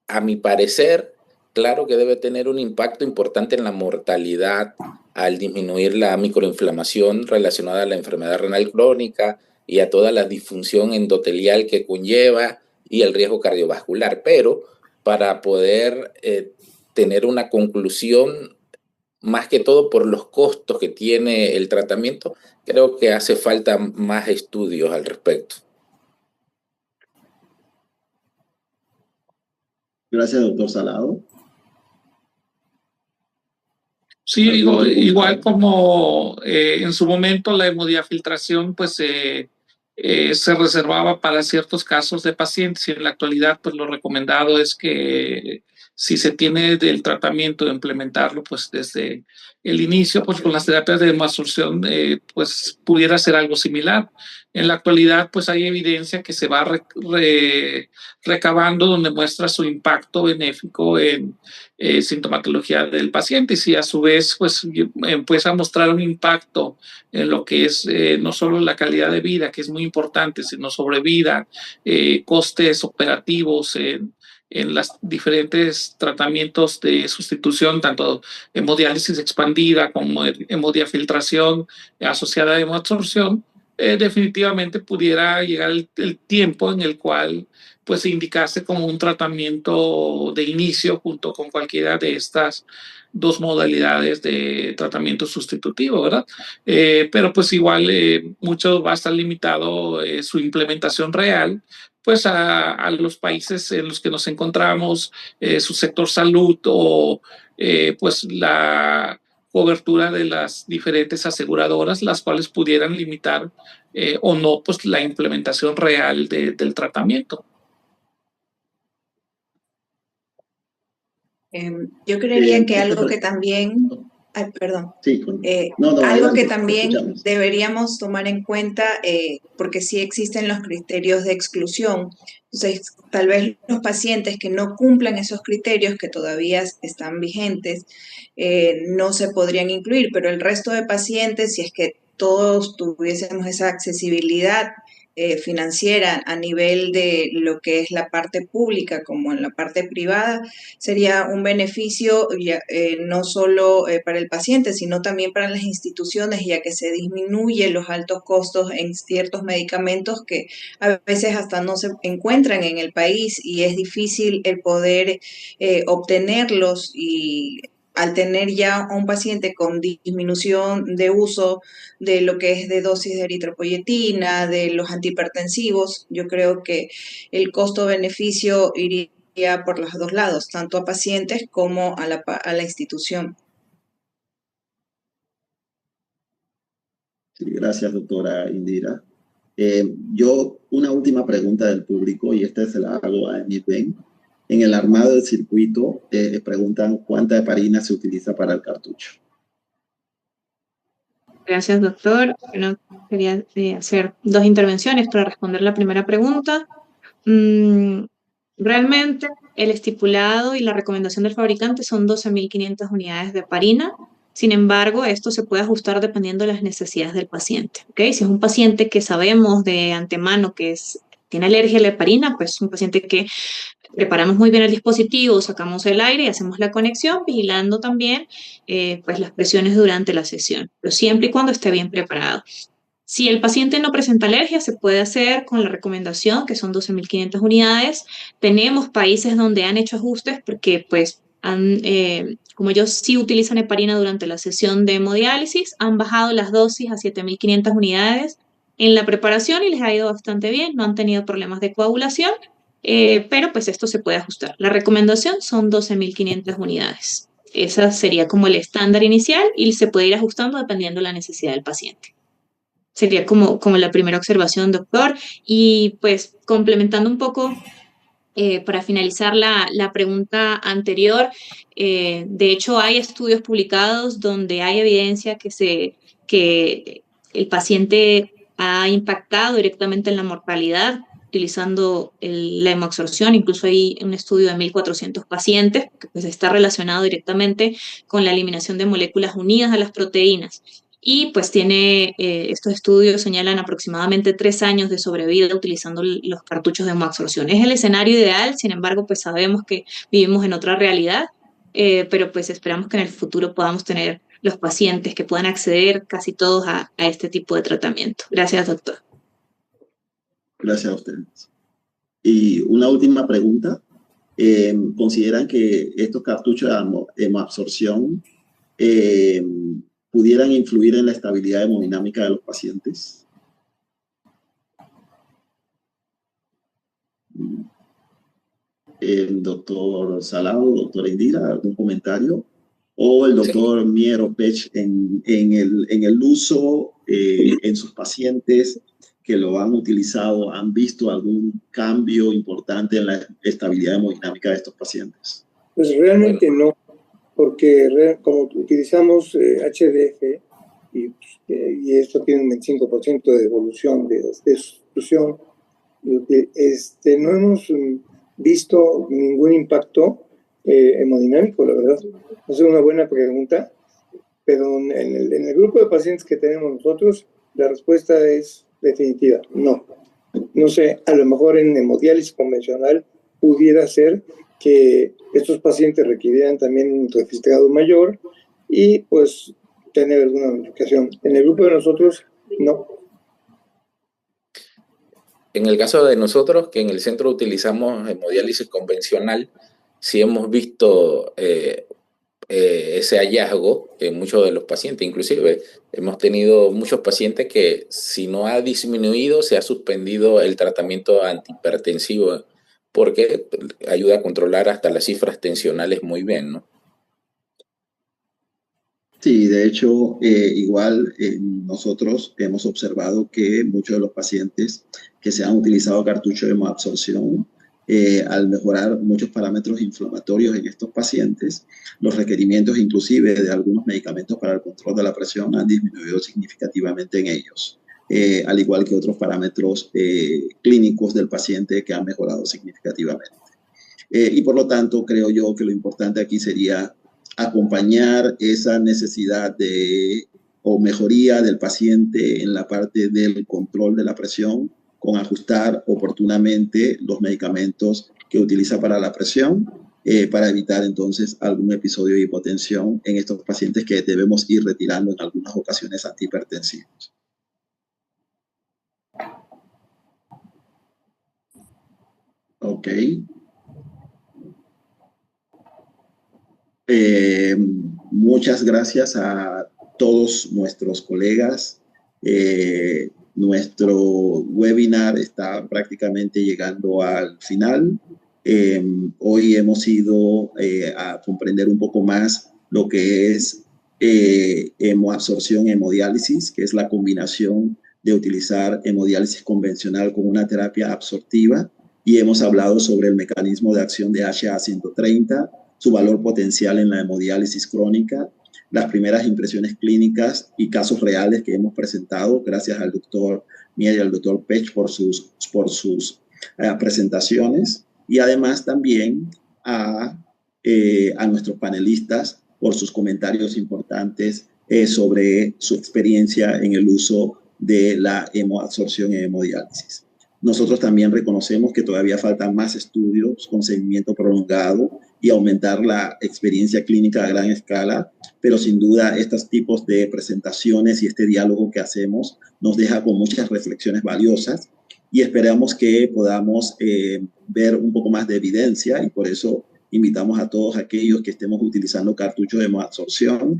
a mi parecer, claro que debe tener un impacto importante en la mortalidad al disminuir la microinflamación relacionada a la enfermedad renal crónica y a toda la disfunción endotelial que conlleva y el riesgo cardiovascular, pero para poder tener una conclusión, más que todo por los costos que tiene el tratamiento, creo que hace falta más estudios al respecto. Gracias, doctor Salado. Sí, digo, igual como en su momento la hemodiafiltración pues se reservaba para ciertos casos de pacientes y en la actualidad pues lo recomendado es que si se tiene del tratamiento de implementarlo pues desde el inicio pues con las terapias de hemoabsorción pues pudiera ser algo similar. En la actualidad pues hay evidencia que se va recabando donde muestra su impacto benéfico en sintomatología del paciente y si a su vez pues empieza a mostrar un impacto en lo que es no solo la calidad de vida, que es muy importante, sino sobre vida, costes operativos en los diferentes tratamientos de sustitución, tanto hemodiálisis expandida como hemodiafiltración asociada a hemoabsorción, definitivamente pudiera llegar el tiempo en el cual pues se indicase como un tratamiento de inicio junto con cualquiera de estas dos modalidades de tratamiento sustitutivo, ¿verdad? Pero pues igual mucho va a estar limitado su implementación real pues a los países en los que nos encontramos, su sector salud o pues la cobertura de las diferentes aseguradoras, las cuales pudieran limitar o no pues la implementación real del tratamiento. Yo creería que algo que también, ay, perdón, Sí, algo que adelante, también escuchamos. deberíamos tomar en cuenta, porque sí existen los criterios de exclusión, entonces tal vez los pacientes que no cumplan esos criterios que todavía están vigentes, no se podrían incluir, pero el resto de pacientes, si es que todos tuviésemos esa accesibilidad financiera a nivel de lo que es la parte pública como en la parte privada, sería un beneficio no solo para el paciente, sino también para las instituciones, ya que se disminuye los altos costos en ciertos medicamentos que a veces hasta no se encuentran en el país y es difícil el poder obtenerlos, y al tener ya a un paciente con disminución de uso de lo que es de dosis de eritropoyetina, de los antihipertensivos, yo creo que el costo-beneficio iría por los dos lados, tanto a pacientes como a la institución. Sí, gracias, doctora Indira. Yo, una última pregunta del público, y esta se la hago a Emil Ben. En el armado del circuito, preguntan cuánta heparina se utiliza para el cartucho. Gracias, doctor. Bueno, quería hacer dos intervenciones para responder la primera pregunta. Realmente el estipulado y la recomendación del fabricante son 12.500 unidades de heparina. Sin embargo, esto se puede ajustar dependiendo de las necesidades del paciente. ¿Okay? Si es un paciente que sabemos de antemano que tiene alergia a la heparina, pues es un paciente que preparamos muy bien el dispositivo, sacamos el aire y hacemos la conexión, vigilando también pues las presiones durante la sesión, pero siempre y cuando esté bien preparado. Si el paciente no presenta alergia, se puede hacer con la recomendación, que son 12.500 unidades. Tenemos países donde han hecho ajustes porque, pues, como ellos sí utilizan heparina durante la sesión de hemodiálisis, han bajado las dosis a 7.500 unidades en la preparación y les ha ido bastante bien, no han tenido problemas de coagulación, pero pues esto se puede ajustar. La recomendación son 12.500 unidades. Esa sería como el estándar inicial y se puede ir ajustando dependiendo de la necesidad del paciente. Sería como la primera observación, doctor. Y pues complementando un poco, para finalizar la pregunta anterior, de hecho hay estudios publicados donde hay evidencia que el paciente ha impactado directamente en la mortalidad utilizando la hemoabsorción. Incluso hay un estudio de 1.400 pacientes que pues está relacionado directamente con la eliminación de moléculas unidas a las proteínas. Y pues estos estudios señalan aproximadamente 3 años de sobrevida utilizando los cartuchos de hemoabsorción. Es el escenario ideal, sin embargo, pues sabemos que vivimos en otra realidad, pero pues esperamos que en el futuro podamos tener los pacientes que puedan acceder casi todos a este tipo de tratamiento. Gracias, doctor. Gracias a ustedes. Y una última pregunta. ¿Consideran que estos cartuchos de hemoabsorción pudieran influir en la estabilidad hemodinámica de los pacientes? El doctor Salado, doctora Indira, ¿algún comentario? O el doctor Miero Pech en el uso en sus pacientes que lo han utilizado, ¿han visto algún cambio importante en la estabilidad hemodinámica de estos pacientes? Pues realmente no, porque como utilizamos HDF y esto tiene un 25% de evolución de sustitución, no hemos visto ningún impacto hemodinámico, la verdad. Es una buena pregunta, pero en el grupo de pacientes que tenemos nosotros, la respuesta es definitiva, no. No sé, a lo mejor en hemodiálisis convencional pudiera ser que estos pacientes requirieran también un refrigerado mayor y pues tener alguna modificación. En el grupo de nosotros, no. En el caso de nosotros, que en el centro utilizamos hemodiálisis convencional, sí hemos visto ese hallazgo en muchos de los pacientes. Inclusive hemos tenido muchos pacientes que si no ha disminuido, se ha suspendido el tratamiento antihipertensivo porque ayuda a controlar hasta las cifras tensionales muy bien, ¿no? Sí, de hecho, igual nosotros hemos observado que muchos de los pacientes que se han utilizado cartucho de hemoabsorción, al mejorar muchos parámetros inflamatorios en estos pacientes, los requerimientos inclusive de algunos medicamentos para el control de la presión han disminuido significativamente en ellos, al igual que otros parámetros clínicos del paciente que han mejorado significativamente. Y por lo tanto, creo yo que lo importante aquí sería acompañar esa necesidad de o mejoría del paciente en la parte del control de la presión con ajustar oportunamente los medicamentos que utiliza para la presión para evitar entonces algún episodio de hipotensión en estos pacientes que debemos ir retirando en algunas ocasiones antihipertensivos. Ok. Muchas gracias a todos nuestros colegas. Nuestro webinar está prácticamente llegando al final. Hoy hemos ido a comprender un poco más lo que es hemoabsorción y hemodiálisis, que es la combinación de utilizar hemodiálisis convencional con una terapia absortiva, y hemos hablado sobre el mecanismo de acción de HA130, su valor potencial en la hemodiálisis crónica, las primeras impresiones clínicas y casos reales que hemos presentado, gracias al doctor Mier y al doctor Pech por sus presentaciones, y además también a nuestros panelistas por sus comentarios importantes sobre su experiencia en el uso de la hemoabsorción y hemodiálisis. Nosotros también reconocemos que todavía faltan más estudios con seguimiento prolongado y aumentar la experiencia clínica a gran escala, pero sin duda estos tipos de presentaciones y este diálogo que hacemos nos deja con muchas reflexiones valiosas y esperamos que podamos ver un poco más de evidencia, y por eso invitamos a todos aquellos que estemos utilizando cartuchos de hemoabsorción,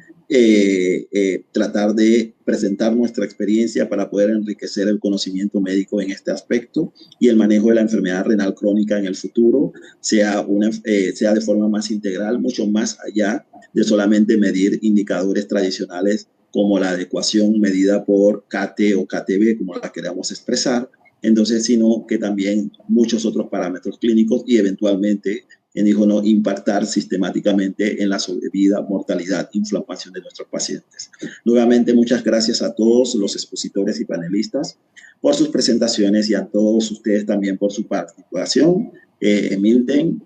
tratar de presentar nuestra experiencia para poder enriquecer el conocimiento médico en este aspecto y el manejo de la enfermedad renal crónica en el futuro sea de forma más integral, mucho más allá de solamente medir indicadores tradicionales como la adecuación medida por KT o KTB, como la queramos expresar, entonces, sino que también muchos otros parámetros clínicos y eventualmente impactar sistemáticamente en la sobrevida, mortalidad, inflamación de nuestros pacientes. Nuevamente, muchas gracias a todos los expositores y panelistas por sus presentaciones y a todos ustedes también por su participación. Milden,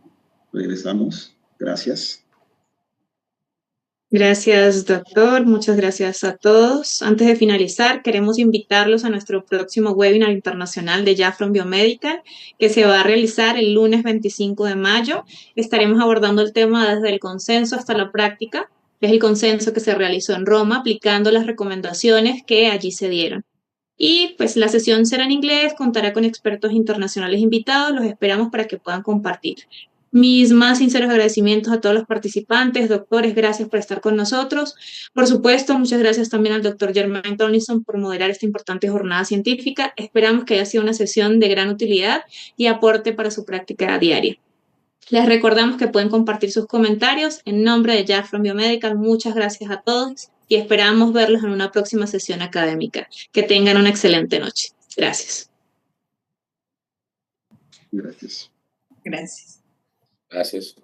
regresamos. Gracias. Gracias, doctor. Muchas gracias a todos. Antes de finalizar, queremos invitarlos a nuestro próximo webinar internacional de Jafron Biomedical, que se va a realizar el lunes 25 de mayo. Estaremos abordando el tema desde el consenso hasta la práctica, que es el consenso que se realizó en Roma, aplicando las recomendaciones que allí se dieron. Y pues la sesión será en inglés, contará con expertos internacionales invitados, los esperamos para que puedan compartir. Mis más sinceros agradecimientos a todos los participantes, doctores, gracias por estar con nosotros. Por supuesto, muchas gracias también al doctor Germain Tomlinson por moderar esta importante jornada científica. Esperamos que haya sido una sesión de gran utilidad y aporte para su práctica diaria. Les recordamos que pueden compartir sus comentarios. En nombre de Jafron Biomedical, muchas gracias a todos y esperamos verlos en una próxima sesión académica. Que tengan una excelente noche. Gracias. Gracias. Gracias. Gracias.